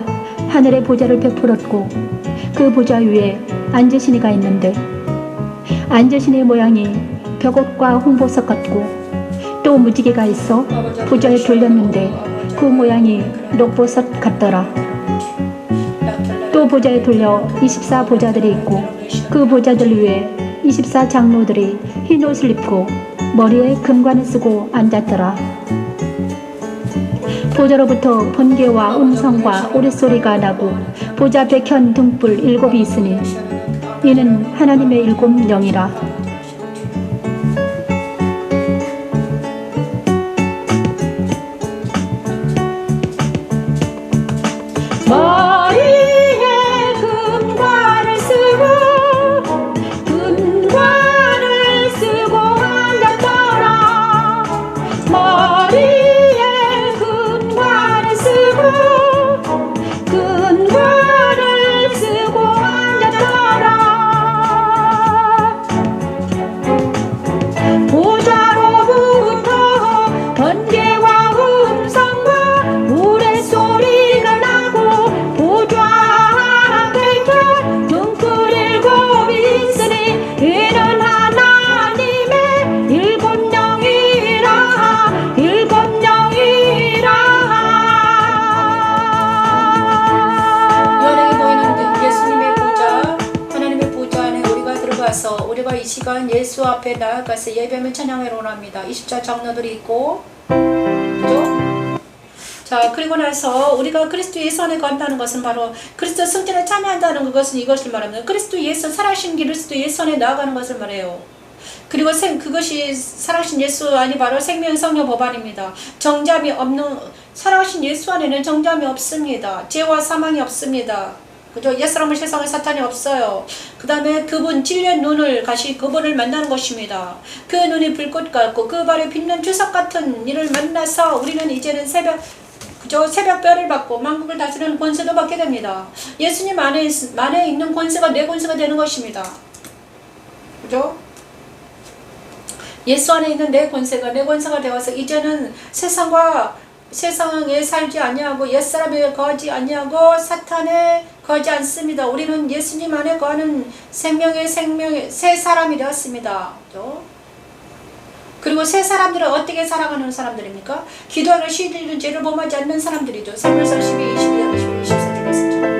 하늘의 보좌를 베풀었고 그 보좌 위에 앉으신 이가 있는데 앉으신 이의 모양이 벽옷과 홍보석 같고 또 무지개가 있어 보좌에 돌렸는데 그 모양이 녹보석 같더라. 또 보좌에 돌려 24보좌들이 있고 그 보좌들 위에 24장로들이 흰 옷을 입고 머리에 금관을 쓰고 앉았더라. 보좌로부터 번개와 음성과 우레소리가 나고 보좌 앞에 켠 등불 7이 있으니 이는 하나님의 일곱 영이라. 머리에 금관을 쓰고 앉았더라. 머리에 금관을 쓰고 앉았더라. 보좌로부터 번개와 음성과 우레소리가 나고 보좌 앞에 등불을 굽있으니 이는 하나님의 일곱 영이라. 연예에 보이는 예수님의 보좌, 하나님의 보좌 안에 우리가 들어가서 우리가 이 시간 예수 앞에 나아가서 예배하며 찬양하러 원합니다. 20자 장로들이 있고, 그죠? 자, 그리고 나서 우리가 그리스도 예수 안에 거한다는 것은 바로 그리스도 승천에 참여한다는 것은 이것을 말합니다. 그리스도 예수, 살아신 그리스도 예수 안에 나아가는 것을 말해요. 그리고 그것이 살아신 예수 안이 바로 생명 성령 법안입니다. 정죄함이 없는 살아신 예수 안에는 정죄함이 없습니다. 죄와 사망이 없습니다. 그죠? 옛사람을 세상에 사탄이 없어요. 그 다음에 그분 찔린 눈을 그분을 만나는 것입니다. 그 눈이 불꽃 같고 그 발에 빛난 주석 같은 이를 만나서 우리는 이제는 새벽별을 받고 만국을 다스리는 권세도 받게 됩니다. 예수님 안에 있는 권세가 내 권세가 되는 것입니다. 그죠? 예수 안에 있는 내 권세가 되어서 이제는 세상에 살지 아니하고 옛사람에 거하지 아니하고 사탄에 거하지 않습니다. 우리는 예수님 안에 거하는 생명의 새 사람이 되었습니다. 그죠? 그리고 새 사람들은 어떻게 살아가는 사람들입니까? 기도하는 시들은 죄를 범하지 않는 사람들이죠. 사무엘상 12, 22, 21, 24절 말씀처럼.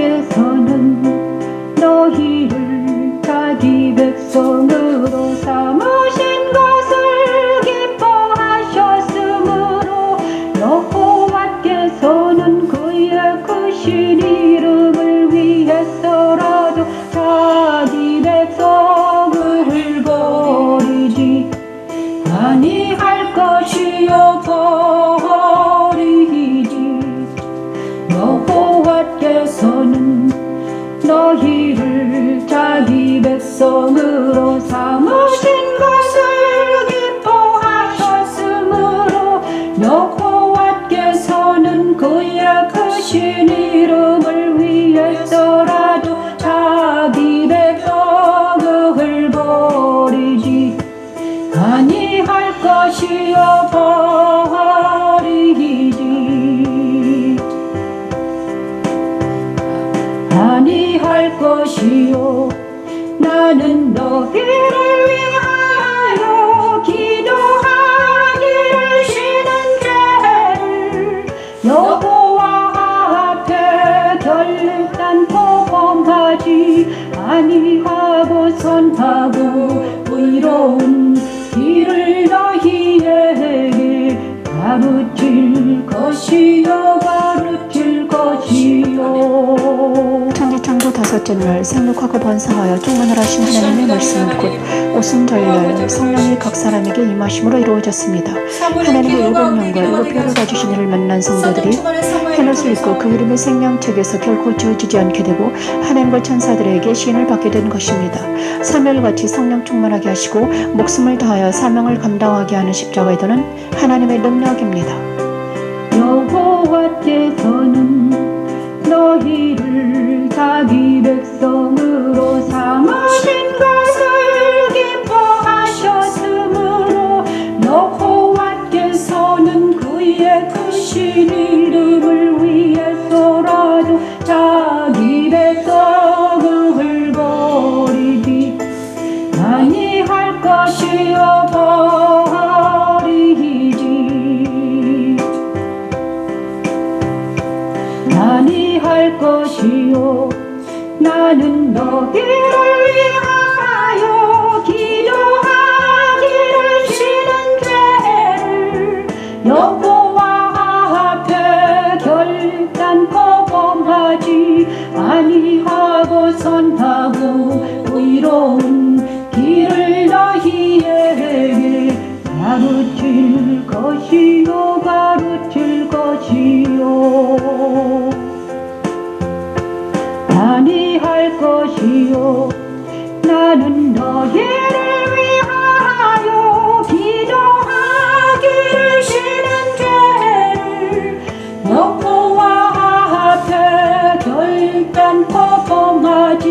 여호와께서는 너희를 자기 백성으로 삼으신 것을 기뻐하셨으므로 여호와께서는 그의 크신 이름을 위해서라도 자기 백성을 버리지 아니할 것이요 버리지. 여호와께서는 너희를 자기 백성으로 삼으신 것을 기뻐하셨으므로 여호와께서는 그의 크신 이름을 위해서라도 자기 백성을 버리지 아니할 것이요 버리지 아니할 것이요. 나는 너희를 위하여 기도하기를 쉬는 죄를 여호와 앞에 결단코 범하지 아니하고 선하고 의로운 길을 너희에게 가르칠 것이요 가르칠 것이요. 천지창조 다섯째 날 생육하고 번성하여 충만을 하신 하나님의 말씀은 곧 오순절날 성령이 각 사람에게 임하심으로 이루어졌습니다. 하나님의 일곱 영과 일곱 별을 가지신 이를 만난 성도들이 헤롯을 입고 그 이름의 생명책에서 결코 지워지지 않게 되고 하나님과 천사들에게 시인을 받게 된 것입니다. 사무엘같이 성령 충만하게 하시고 목숨을 다하여 사명을 감당하게 하는 십자가의 도는 하나님의 능력입니다. 여호와께서는 너희를 자기 백성으로 삼으신 것을 기뻐하셨으므로 여호와께서는 그의 크신 이름을 위해서라도 자기 백성을 버리지 아니할 것이요 버리지 아니할 것이요. 나는 너희를 위하여 기도하기를 쉬는 죄를 여호와 앞에 결단코 범하지 아니하고 선하고 의로운 길을 너희에게 가르칠 것이요 가르칠 것이요 아니할 것이요. 나는 너희를 위하여 기도하기를 쉬는 죄를 여호와 앞에 결단코 범하지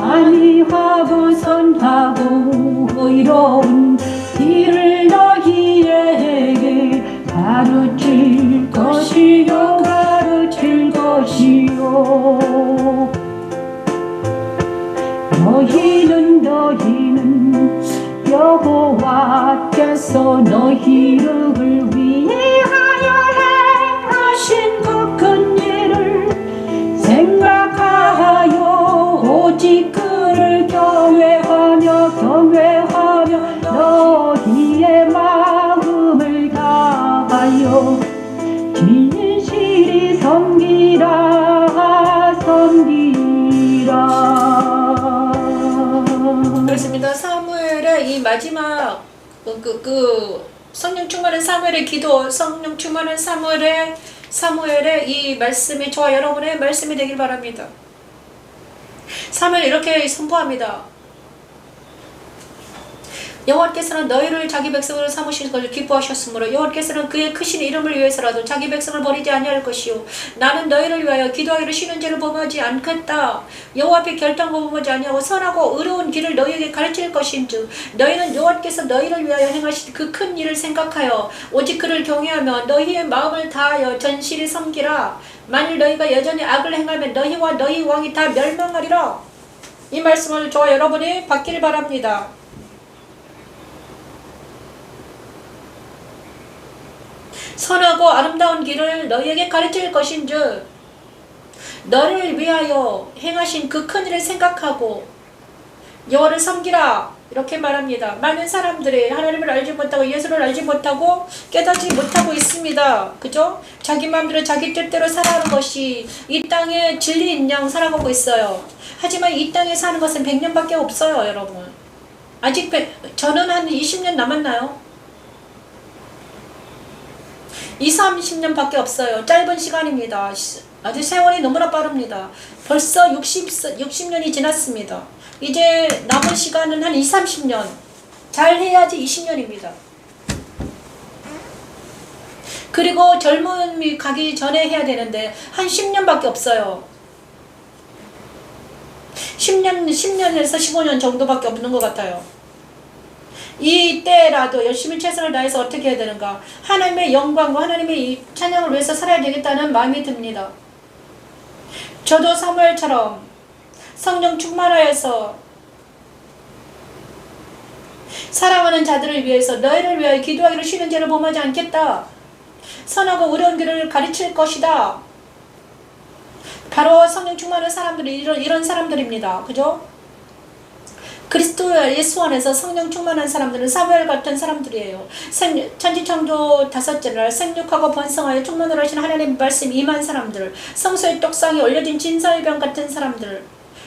아니하고 선하고 의로운 길을 너희에게 가르칠 것이요 가르칠 것이요. 너희는 여호와께서 너희를 위하여 행하신 그 큰 일을 생각하여 오직 그를 경외하며 너희의 마음을 다하여 진실이 섬기라 그렇습니다. 사무엘의 이 마지막 성령 충만한 사무엘의 기도, 성령 충만한 사무엘의 이 말씀이 저와 여러분의 말씀이 되길 바랍니다. 사무엘 이렇게 선포합니다. 여호와께서는 너희를 자기 백성으로 삼으신 것을 기뻐하셨으므로 여호와께서는 그의 크신 이름을 위해서라도 자기 백성을 버리지 아니할 것이요 나는 너희를 위하여 기도하기를 쉬는 죄를 범하지 않겠다. 여호와 앞에 결단과 범하지 아니하고 선하고 의로운 길을 너희에게 가르칠 것인즉 너희는 여호와께서 너희를 위하여 행하신 그 큰 일을 생각하여 오직 그를 경외하며 너희의 마음을 다하여 전실히 섬기라. 만일 너희가 여전히 악을 행하면 너희와 너희 왕이 다 멸망하리라. 이 말씀을 저와 여러분이 받기를 바랍니다. 선하고 아름다운 길을 너희에게 가르칠 것인즉 너를 위하여 행하신 그 큰 일을 생각하고 여호와를 섬기라. 이렇게 말합니다. 많은 사람들이 하나님을 알지 못하고 예수를 알지 못하고 깨닫지 못하고 있습니다. 그죠? 자기 마음대로 자기 뜻대로 살아가는 것이 이 땅에 진리인 양 살아가고 있어요. 하지만 이 땅에 사는 것은 100년밖에 없어요, 여러분. 아직 저는 한 20년 남았나요? 20-30년 밖에 없어요. 짧은 시간입니다. 아주 세월이 너무나 빠릅니다. 벌써 60년이 지났습니다. 이제 남은 시간은 한 20-30년. 잘해야지 20년입니다. 그리고 젊음이 가기 전에 해야 되는데 한 10년밖에 없어요. 10년에서 15년 정도밖에 없는 것 같아요. 이때라도 열심히 최선을 다해서 어떻게 해야 되는가? 하나님의 영광과 하나님의 이 찬양을 위해서 살아야 되겠다는 마음이 듭니다. 저도 사무엘처럼 성령 충만하여서 사랑하는 자들을 위해서 너희를 위하여 기도하기를 쉬는 죄를 범하지 않겠다. 선하고 의로운 길을 가르칠 것이다. 바로 성령 충만한 사람들이 이런 사람들입니다. 그죠? 그리스도 예수 안에서 성령 충만한 사람들은 사무엘 같은 사람들이에요. 천지창조 5째 날 생육하고 번성하여 충만을 하신 하나님의 말씀 임한 사람들, 성소의 떡상에 올려진 진설병 같은 사람들,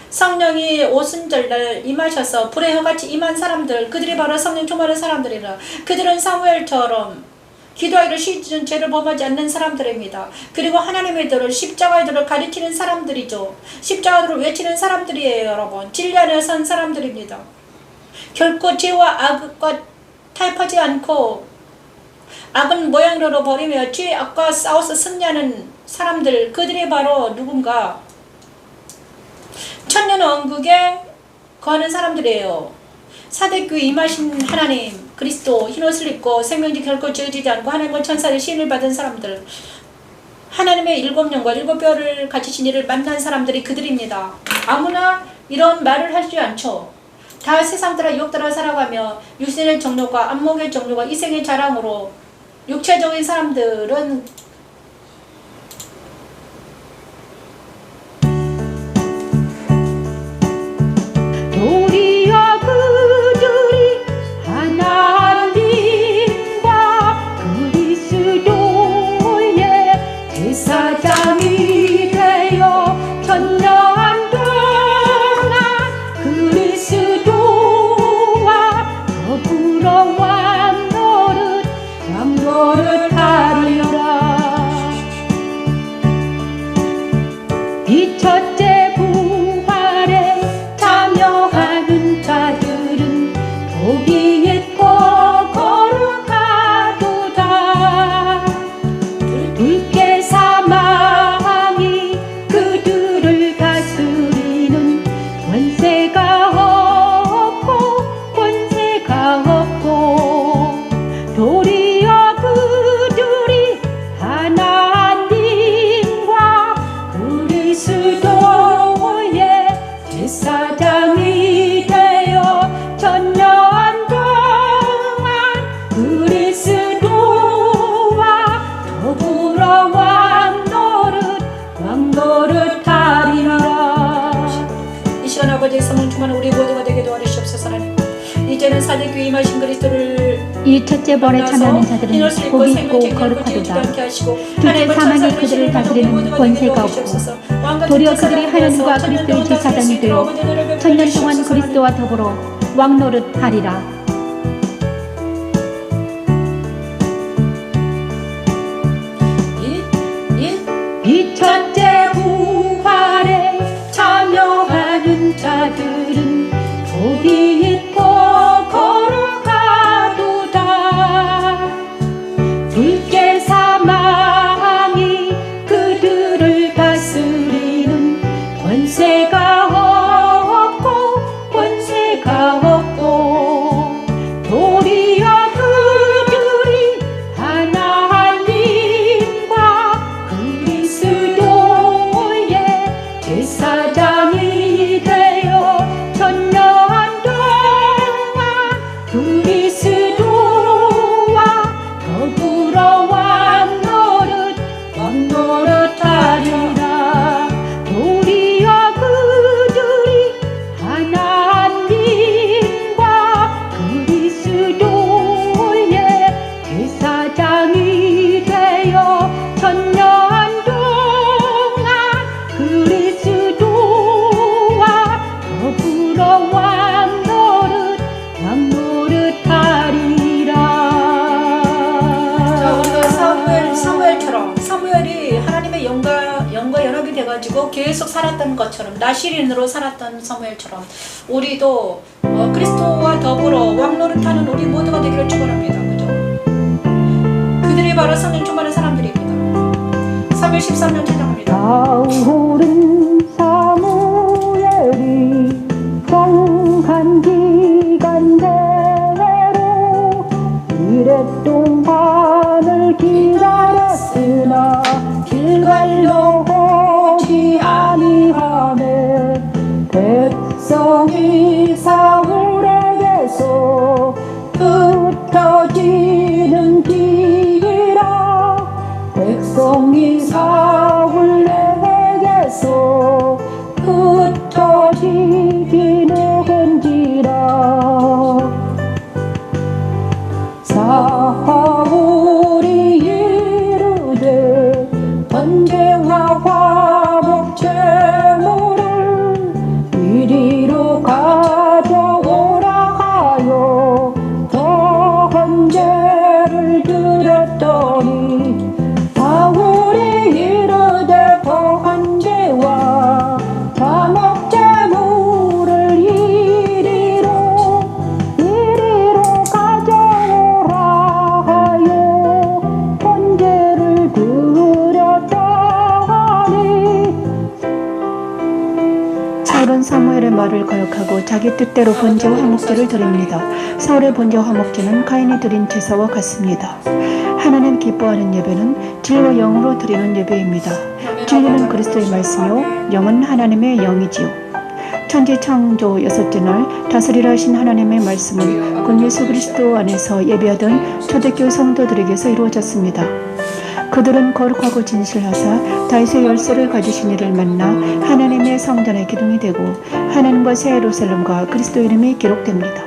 성령이 오순절날 임하셔서 불의 혀같이 임한 사람들, 그들이 바로 성령 충만한 사람들이라. 그들은 사무엘처럼 기도하기를 쉬는 죄를 범하지 않는 사람들입니다. 그리고 하나님의 들을 십자가의 들을 가리키는 사람들이죠. 십자가들을 외치는 사람들이에요, 여러분. 진리 안에 선 사람들입니다. 결코 죄와 악과 타협하지 않고 악은 모양으로 버리며 죄 악과 싸워서 승리하는 사람들, 그들이 바로 누군가 천년 왕국에 거하는 사람들이에요. 사대교회 임하신 하나님 그리스도 흰옷을 입고 생명지 결코 지어지지 않고 하나님과 천사의 시인을 받은 사람들, 하나님의 7영과 7뼈를 가지신 이를 만난 사람들이 그들입니다. 아무나 이런 말을 하지 않죠. 다 세상 따라 유혹 따라 살아가며 육신의 정욕과 안목의 정욕과 이생의 자랑으로 육체적인 사람들은 도리어 그들이 하나님과 그리스도의 제사장이 되어 천년 동안 그리스도와 더불어 왕노릇하리라. 이 첫째 부활에 참여하는 자들은 복이 있고 거룩하도다. 둘째 사망이 그들을 다스리는 권세가 없고 권세가 없고 도리어 그들이 하나님과 그리스도의 제사장이 되어 천년 동안 그리스도와 더불어 왕노릇하리라. 이 시간 아버지의 성령 충만한 우리 모두가 되게 도와주시옵소서. 하나님, 이제는 사대교회 임하신 그리스도를 이 첫째 벌에 참여하는 자들은 흰옷을 입고 복이 있고 생명지 결코 지어지지 거룩하도다. 않게 하시고 둘째 하나님의 사망이 천사를 그들을 시인을 받은 우리 다스리는 모두가 되게 권세가 없고 도와주시옵소서. 왕 같은 도리어 제사장을 그들이 하나님과 위해서 천년 그리스도의 동안 제사장이 살수 있도록 되어 아버지 은혜를 천년 동안 베풀어 주시옵소서. 그리스도와 더불어 왕노릇하리라. 돼가지고 계속 살았던 것처럼 나시린으로 살았던 사무엘처럼 우리도 그리스도와 더불어 왕노릇하는 우리 모두가 되기를 축원합니다. 그죠? 그들이 바로 성령 충만한 사람들입니다. 3일 13년 찬양합니다. 아우른 사무엘이 정한 기간 내로 이랫동안을 기다렸으나 길갈로 오지 아니하매 백성이 사울에게서 흩어지는 뒤이라 백성이 사울에게서 흩어지기는지라 사울이 이르되 번제와 화목 제물을 이리로 가져오라 하여 더한 죄를 드렸더니 사울이 이르되 더한 죄와 화목 제물을 이리로 가져오라 하여 번제를 드렸더니 사울은 사무엘의 말을 거역하고 자기 뜻대로 번제와 화목제를 드립니다. 사울의 번제와 화목제는 가인이 드린 제사와 같습니다. 하나님 기뻐하는 예배는 진리와 영으로 드리는 예배입니다. 진리는 그리스도의 말씀이요 영은 하나님의 영이지요. 천지 창조 여섯째 날 다스리라 하신 하나님의 말씀은 곧 예수 그리스도 안에서 예배하던 초대교회 성도들에게서 이루어졌습니다. 그들은 거룩하고 진실하사 다윗의 열쇠를 가지신 이를 만나 하나님의 성전의 기둥이 되고 하나님과 새 예루살렘과 그리스도 이름이 기록됩니다.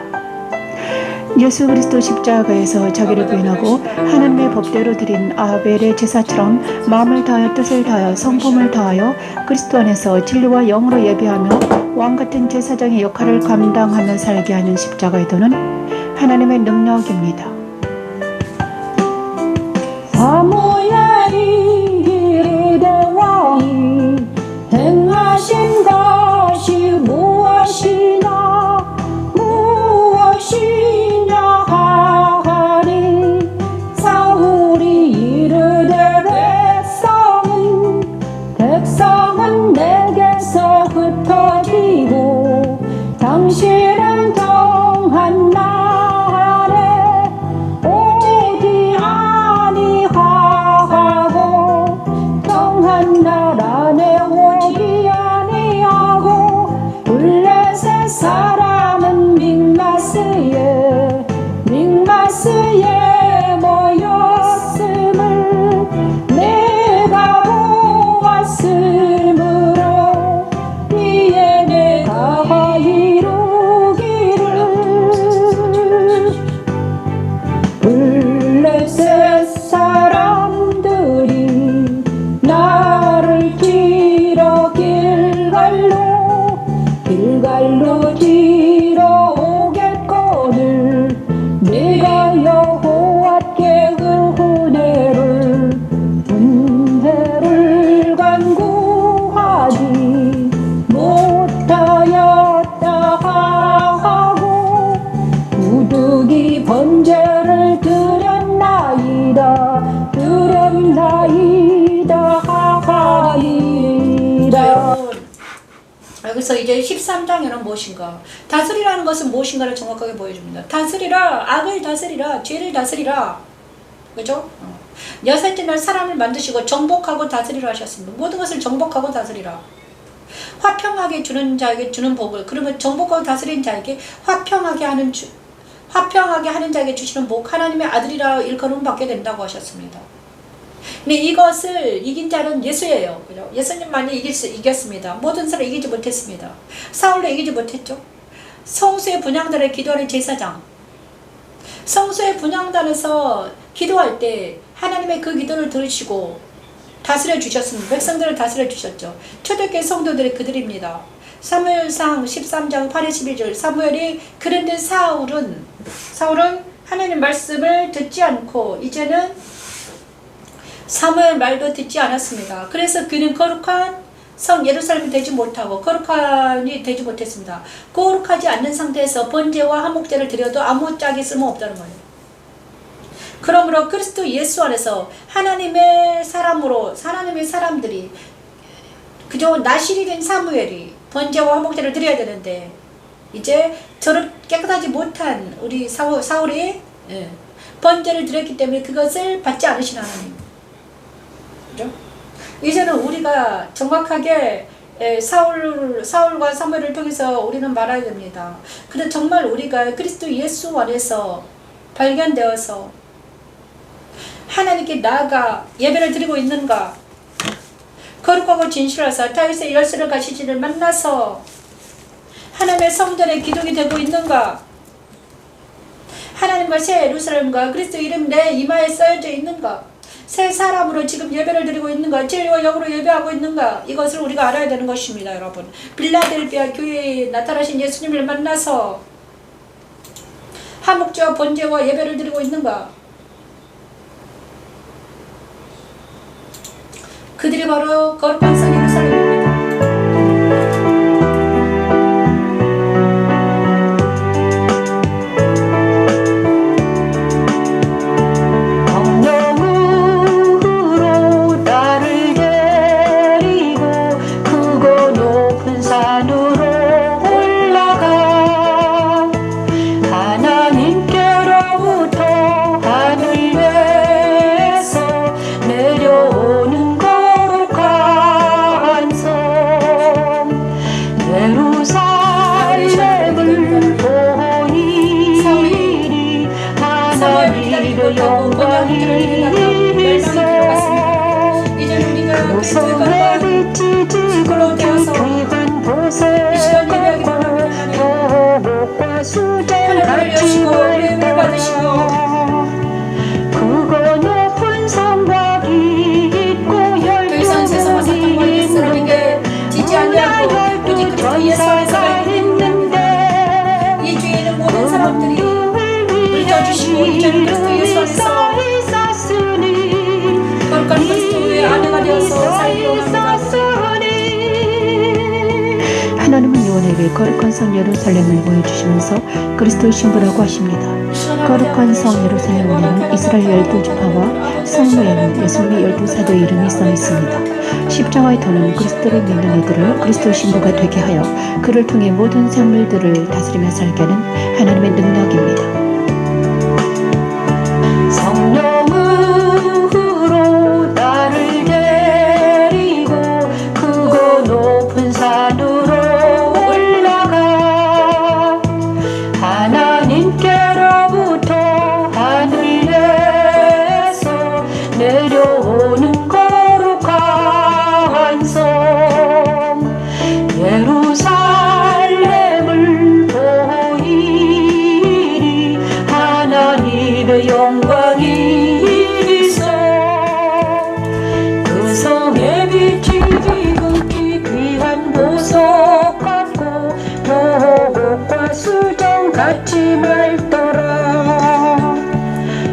예수 그리스도 십자가에서 자기를 부인하고 하나님의 법대로 드린 아벨의 제사처럼 마음을 다하여 뜻을 다하여 성품을 다하여 그리스도 안에서 진리와 영으로 예배하며 왕같은 제사장의 역할을 감당하며 살게 하는 십자가의 도는 하나님의 능력입니다. 사무엘이 이르되 왕이 행하신 것이 무엇이냐 하니 사울이 이르되 백성은 내게서 흩어지고 당신은 정한 날에 오지 아니하고 정한 날 안에 오지 아니하고 블레셋 사람은 믹마스에 모였음을 내가 보았으므로 이에 내가 이루기를 블레셋 사람들이 나를 치러 길갈로 치러 오겠거늘 내가 여호와께 은혜를 간구하지 못하였다 하고 부득이 번제를 드렸나이다 하이다. 여기서 이제 13장에는 무엇인가? 다스리라는 것은 무엇인가를 정확하게 보여줍니다. 다스리라, 악을 다스리라, 죄를 다스리라. 그죠? 여섯째 날 사람을 만드시고 정복하고 다스리라 하셨습니다. 모든 것을 정복하고 다스리라. 화평하게 주는 자에게 주는 복을, 그러면 정복하고 다스리는 자에게 화평하게 하는 자에게 주시는 복, 하나님의 아들이라 일컬음 받게 된다고 하셨습니다. 근데 이것을 이긴 자는 예수예요. 그죠? 예수님만이 이겼습니다. 모든 사람을 이기지 못했습니다. 사울도 이기지 못했죠. 성수의 분향단에 기도하는 제사장. 성수의 분향단에서 기도할 때 하나님의 그 기도를 들으시고 다스려 주셨습니다. 백성들을 다스려 주셨죠. 초대교회 성도들이 그들입니다. 사무엘상 13장 8에 11절 사무엘이 그런데 사울은 하나님 말씀을 듣지 않고 이제는 사무엘 말도 듣지 않았습니다. 그래서 그는 거룩한 성 예루살렘이 되지 못하고 거룩하니 되지 못했습니다. 거룩하지 않는 상태에서 번제와 한목제를 드려도 아무 짝이 쓸모없다는 거예요. 그러므로 그리스도 예수 안에서 하나님의 사람들이 그저 나실이 된 사무엘이 번제와 한목제를 드려야 되는데 이제 저를 깨끗하지 못한 우리 사울이 번제를 드렸기 때문에 그것을 받지 않으신 하나님. 그죠? 이제는 우리가 정확하게 사울과 사무엘을 통해서 우리는 말해야 됩니다. 근데 정말 우리가 그리스도 예수 안에서 발견되어서 하나님께 나아가 예배를 드리고 있는가? 거룩하고 진실하사 다윗의 열쇠를 가시지를 만나서 하나님의 성전에 기둥이 되고 있는가? 하나님과 새 예루살렘과 그리스도 이름 내 이마에 써져 있는가? 새 사람으로 지금 예배를 드리고 있는가? 진리와 영으로 예배하고 있는가? 이것을 우리가 알아야 되는 것입니다, 여러분. 빌라델비아 교회에 나타나신 예수님을 만나서 한목제와 번제와 예배를 드리고 있는가? 그들이 바로 거룩한 성 예루살렘입니다. 하나님은 요한에게 거룩한 성 예루살렘을 보여주시면서 그리스도의 신부라고 하십니다. 거룩한 성 예루살렘에는 이스라엘 12지파와 성모에는 예수님의 12사도의 이름이 써 있습니다. 십자가의 도는 그리스도를 믿는 이들을 그리스도의 신부가 되게 하여 그를 통해 모든 생물들을 다스리며 살게 하는 하나님의 능력입니다. 같이 맑더라.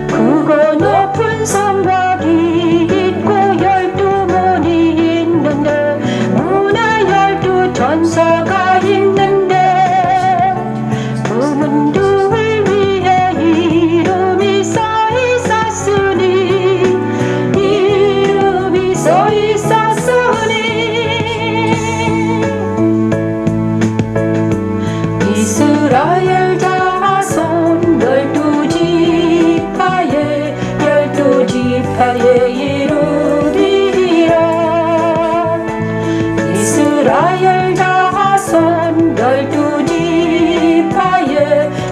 그거 높은 성곽이 있고 12문이 있는데 문에 12 전사가 있는데 그 문들 위에 이름이 써 있었으니 이름이 써 있었으니 이스라엘 지파의 이름이라. 이스라엘 자손 12지파의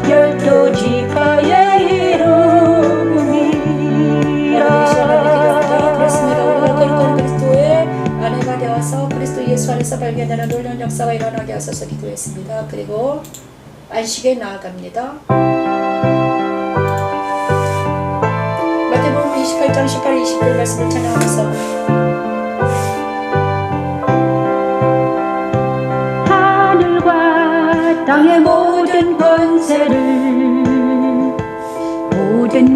12지파의 이름이라. 그렇습니다. 우리가 거룩한 그리스도의 아내가 되어서 그리스도 예수 안에서 발견되는 놀라운 역사가 일어나게 하소서 기도했습니다. 그리고 안식에 나아갑니다. 마태복음 28장 18, 20절 말씀을 찬양하면서 하늘과 땅의 모든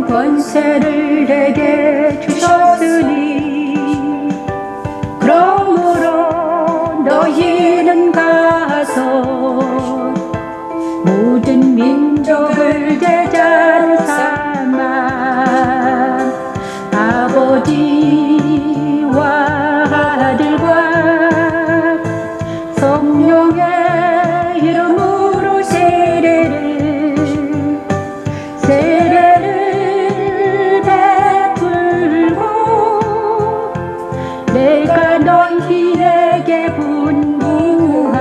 권세를 내게 주셨으니 그러므로 아버지와 아들과 성령의 이름으로 세례를 베풀고 내가 너희에게 분부한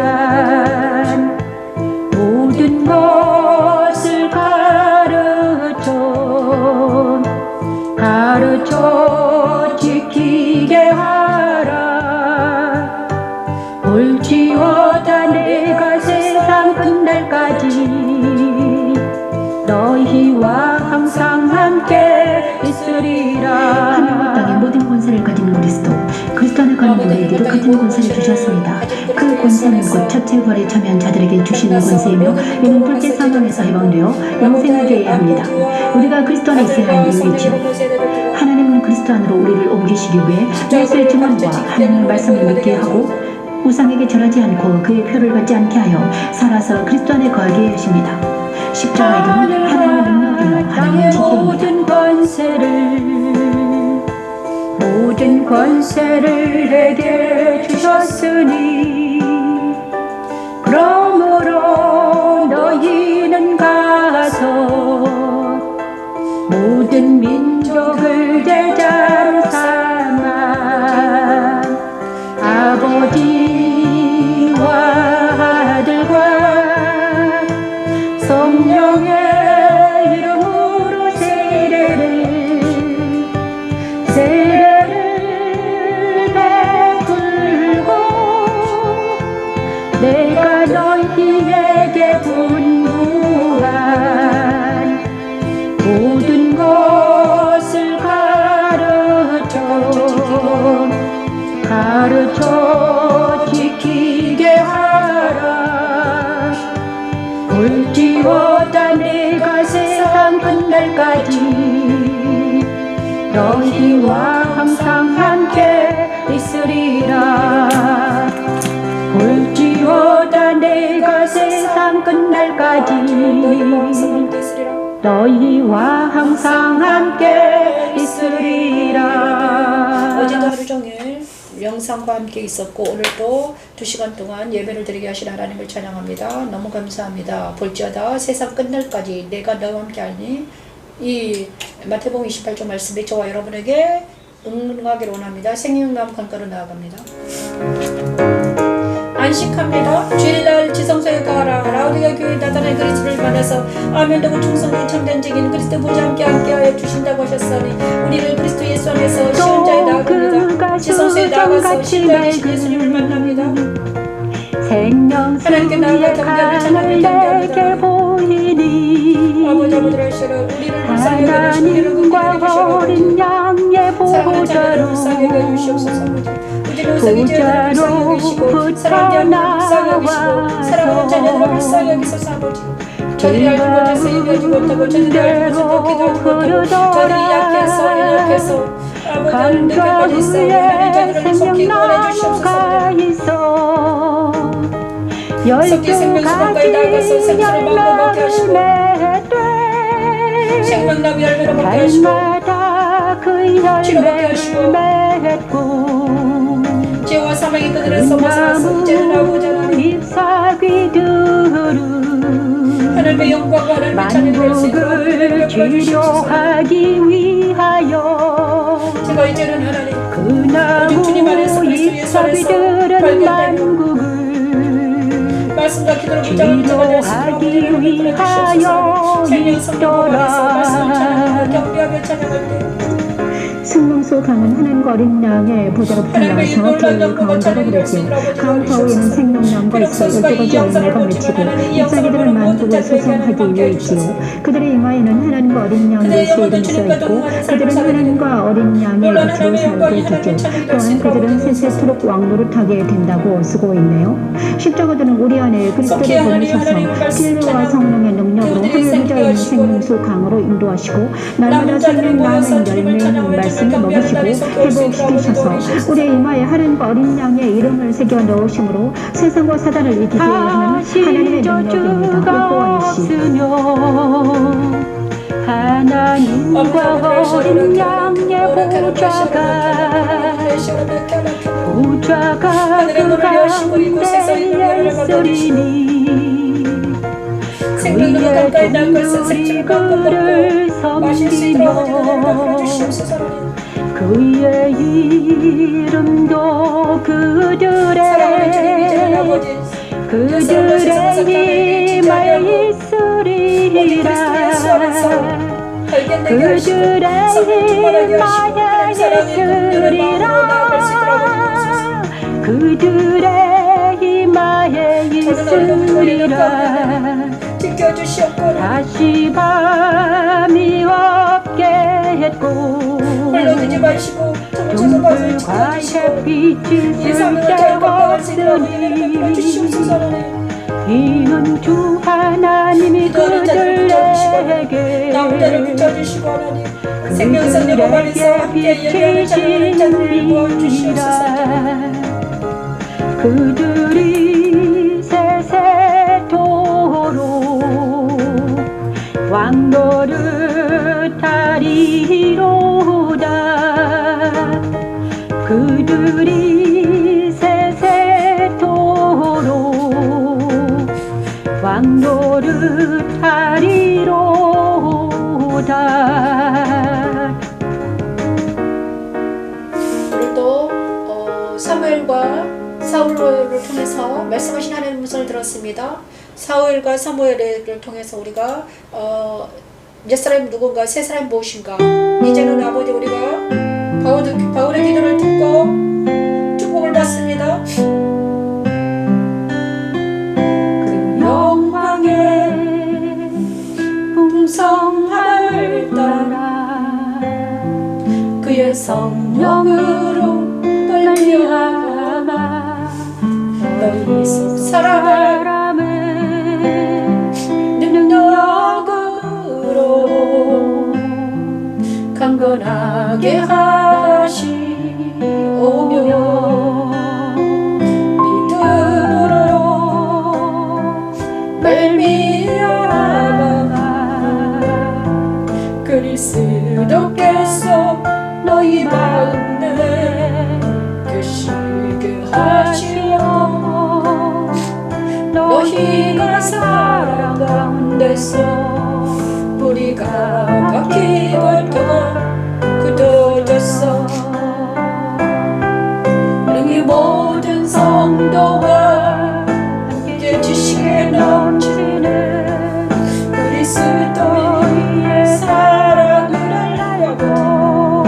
모든 것을 가르쳐 지키게 하라. 올지어다 내가 세상 끝날까지 너희와 항상 함께 있으리라. 하늘과 땅의 모든 권세를 가진 그리스도 안에 가는 우리에게도 같은 권세를 주셨습니다. 그 권세는 곧 첫째 부활에 참여한 자들에게 주시는 권세이며 이는 둘째 사망에서 해방되어 영생하게 해야 합니다. 우리가 그리스도 안에 있어야 하는 이유이죠. 하나님은 그리스도 안으로 우리를 옮기시기 위해 예수의 증언과 하나님의 말씀을 믿게 하고 우상에게 절하지 않고 그의 표를 받지 않게 하여 살아서 그리스도 안에 거하게 하십니다. 십자가의 금은 하나님의 능력이며 하나님의 지혜입니다. 모든 권세를 내게 주셨으니 그러므로 너희는 가서 모든 민족을 제자로 삼아 아버지와 아들과 성령의 이름으로 세례를 베풀고 내가 너희에게 분부한 모든 것을 가르쳐 지키게 하라. 올지어다 내가 세상 끝날까지 너희와 항상 함께 있으리라. 올지어다 내가 세상 끝날까지 너희와 항상 함께 있으리라. 어제도 하루 종일 영상과 함께 있었고 오늘도 2시간 동안 예배를 드리게 하신 하나님을 찬양합니다. 너무 감사합니다. 볼지어다 세상 끝날까지 내가 너와 함께 하니 이 마태복음 28장 말씀이 저와 여러분에게 응하기를 원합니다. 생명나무 강가로 나아갑니다. 안식합니다. 주일날 지성소에 가라. 라우디가 교회 나타난 그리스도를 만나서 아멘되고 충성된 참된 증인 그리스도 보좌 함께하여 주신다고 하셨으니 우리를 그리스도 예수 안에서 시험자에 나아갑니다. 지성소에 나가서 신자의 예수님을 만납니다. 하나님께 나아가 경배하며 찬양을 경배합니다. 아버지 아버지를 하시라. 우리를 불쌍히 여겨주시고 우리를 긍휼히 어린 양의 사랑하는 자들을 불쌍히 여겨주시옵소서. 우리를 불쌍히 자들을 불쌍히 여기시고 사랑하는 자들을 불쌍히 여기시고 사랑하는 자녀들을 불쌍히 여기소서. 아버지 저들이 알지 못해서 예배하지 못하고 저들이 알지 못해서 기도하지 못하고 저들이 약해서 연약해서 아버지 하나님 늘 빨리 있어 우리를 자들을 속히 구원해 주시옵소서. 섞인 생명수 가까이 나가서 생수를 마음으로 먹게 하시고 생명나무 열매로 먹게 하시고 치료 먹게 하시고 죄와 사망의 그들에서 벗어나서 이제는 아버지 하나님 하나님의 영광과 하나님의 찬양을 할 수 있도록 치료하기 위하여 제가 이제는 하나님 그 나무 잎사귀들은 만국을 말씀과 기도를 무장을 제가 치료하기 위하여 생명성령으로 말씀을 찬양하고 경배하며 찬양할 때 승명소 강은 하나님과 어린 양의 보좌로 풀려서 교회의 가운데로 그랬지요. 강 가운데는 생명나무가 있어 12가지 열매가 맺히고 잎사귀들은 만국을 소생하기 위해 있지요. 그들의 이마에는 하나님과 어린 양의 이름이 써있고 그들은 하나님과 어린 양의 곁으로 살게 되죠. 또한 그들은 세세토록 왕노릇하게 된다고 쓰고 있네요. 십자가들은 우리 안에 그리스도를 보내셔서 진리와 성령의 능력으로 하늘 부자 있는 생명소 강으로 인도하시고 날마다 생명 나는 열매인 말씀을 먹이시고 회복시키셔서 우리의 이마에 하나님과 어린 양의 이름을 새겨 넣으심으로 세상과 사단을 이기게 하는 하나님의 능력입니다. 하나님과 어린 양의 보좌가 그 가운데 있으리니 생명으로 가까이 날 것은 생수를 갖고 먹고 마실 수 있도록 하나님 주시옵소서. 그의 이름도 사랑하는 주님 이제는 아버지 그들의 힘에 있으리라 그들의 힘에 있으리라 다시 밤이 없게 했고 눈물과 햇빛이 쓸 데가 없으니 이는 주 하나님이 그들에게 비치시니라 그들이 세세토록 왕노릇하리로다 그들이 세세토록 왕노릇하리로다. 오늘도 사무엘과 사울을 통해서 말씀하신 하나님의 음성을 들었습니다. 사무엘과 사무엘을 통해서 우리가 옛사람이 누군가 새사람이 무엇인가 이제는 아버지 우리가 바울의 기도를 듣고 축복을 받습니다. 그 영광의 풍성함을 따라 그의 성령으로 말미암아 너희 속 사람을 능력으로 강건하게 하시오며 믿음으로 말미암아 그리스도께서 너희 마음에 계시게 하시오 너희가 사랑 가운데서 뿌리가 박히고 터가 굳어졌어 능히 모든 성도와 함께 지식에 넘치는 그리스도의 사랑을 알려고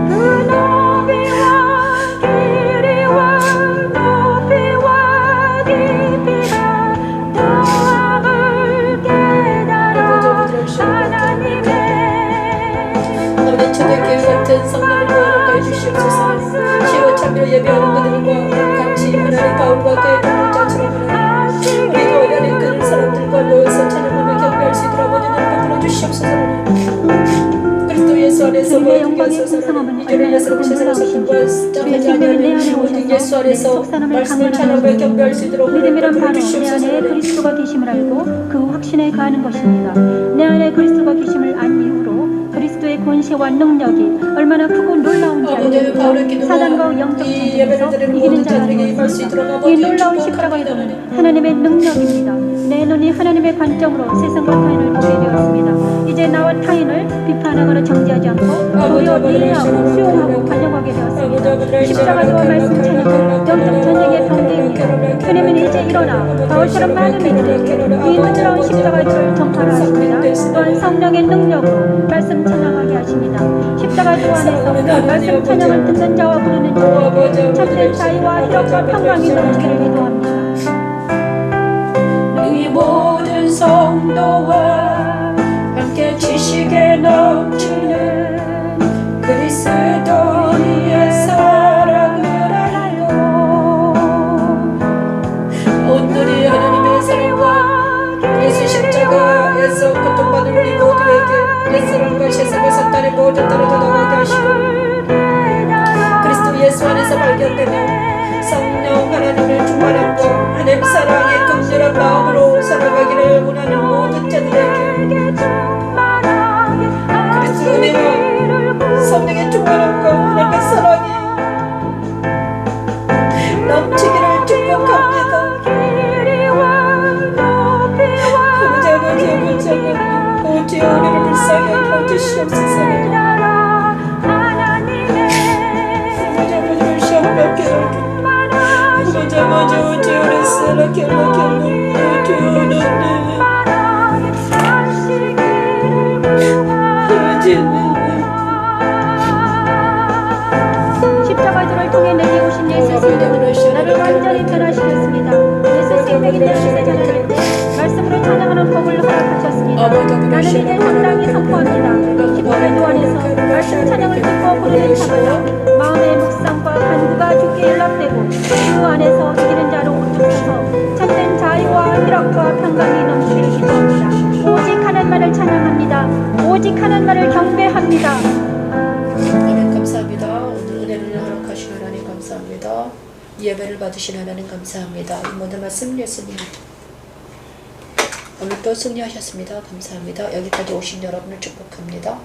그 너비와 길이와 높이와 깊이가 더함을 깨달아 하나님의 아버지 초대교회 같은 성령을 거룩하게 주시옵소서. 시로 참여 예배하는 그들과 같이 하나님 바울과 그의 동료자처럼 우리가 원하는 그 사람들과 모여서 찬양하며 경배할 수 있도록 아버지 눈을 베풀어 주시옵소서. 그리스도 예수 안에서 모든 것을 이제는 예수로 세상의 성령과 짝하지 아니하는 오직 예수 안에서 말씀을 찬양하며 경배할 수 있도록 눈을 믿음이란 베풀어 바로 내 주시옵소서. 안에 그리스도가 계심을 알고 그 확신에 가는 것입니다. 내 안에 그리스도가 계심을 안 이후로 그리스도의 권세와 능력이 얼마나 크고 놀라운지 아버지 바울의 알고 기도가 사단과 영적 이 예배를 전쟁에서 드리는 이기는 모든 자가 자들에게 임할 수 있도록 되었습니다. 이 아버지 놀라운 십자가의 축복합니다. 도는 하나님의 능력입니다. 내 눈이 하나님의 관점으로 세상과 타인을 보게 되었습니다. 이제 나와 타인을 비판하거나 정죄하지 않고 도리어 이해하고 수용하고 반영하게 되었습니다. 십자가와 말씀 찬양은 영적 전쟁의 병기입니다. 주님은 이제 일어나 바울처럼 많은 이들에게 이 놀라운 십자가의 도를 전파를 하십니다. 또한 성령의 능력으로 말씀 찬양하게 하십니다. 십자가 도 안에서 말씀 찬양을 듣는 자와 부르는 자에게 참된 자유와 희락과 평강이 넘치기를 기도합니다. 이 모든 성도와 함께 지식에 넘치는 그리스도의 사랑을 알고 오늘이 하나님의 사랑과 예수 십자가에서 고통받는 우리 모두에게 예수님과 세상에서 딸의 모든 딸을 도당하게 하시고 그리스도 예수 안에서 발견되는 성령 하나님의 충만함과 하나님 사랑의 긍휼한 마음으로 살아가기를 원하는 모든 자들에게 나를 통해 내게 오신 예수 생명으로 나를 완전히 변화시켰습니다. 예수 생명이 내 뜻에 전환할 때 말씀으로 찬양하는 복을 허락하셨습니다. 나는 이제 당당히 선포합니다. 기쁨의 노안에서 말씀 찬양을 듣고 부르는 자마다 마음의 묵상과 간구가 주께 연락되고 그 안에서 이기는 자로 우뚝 서서 참된 자유와 희락과 평강이 넘치기를 기도합니다. 오직 하나님만을 찬양합니다. 오직 하나님만을 경배합니다. 하나님 감사합니다. 오늘 은혜를 허락하신 하나님 감사합니다. 예배를 받으신 하나님 감사합니다. 이 모든 말씀 예수님 오늘 또 승리하셨습니다. 감사합니다. 여기까지 오신 여러분을 축복합니다.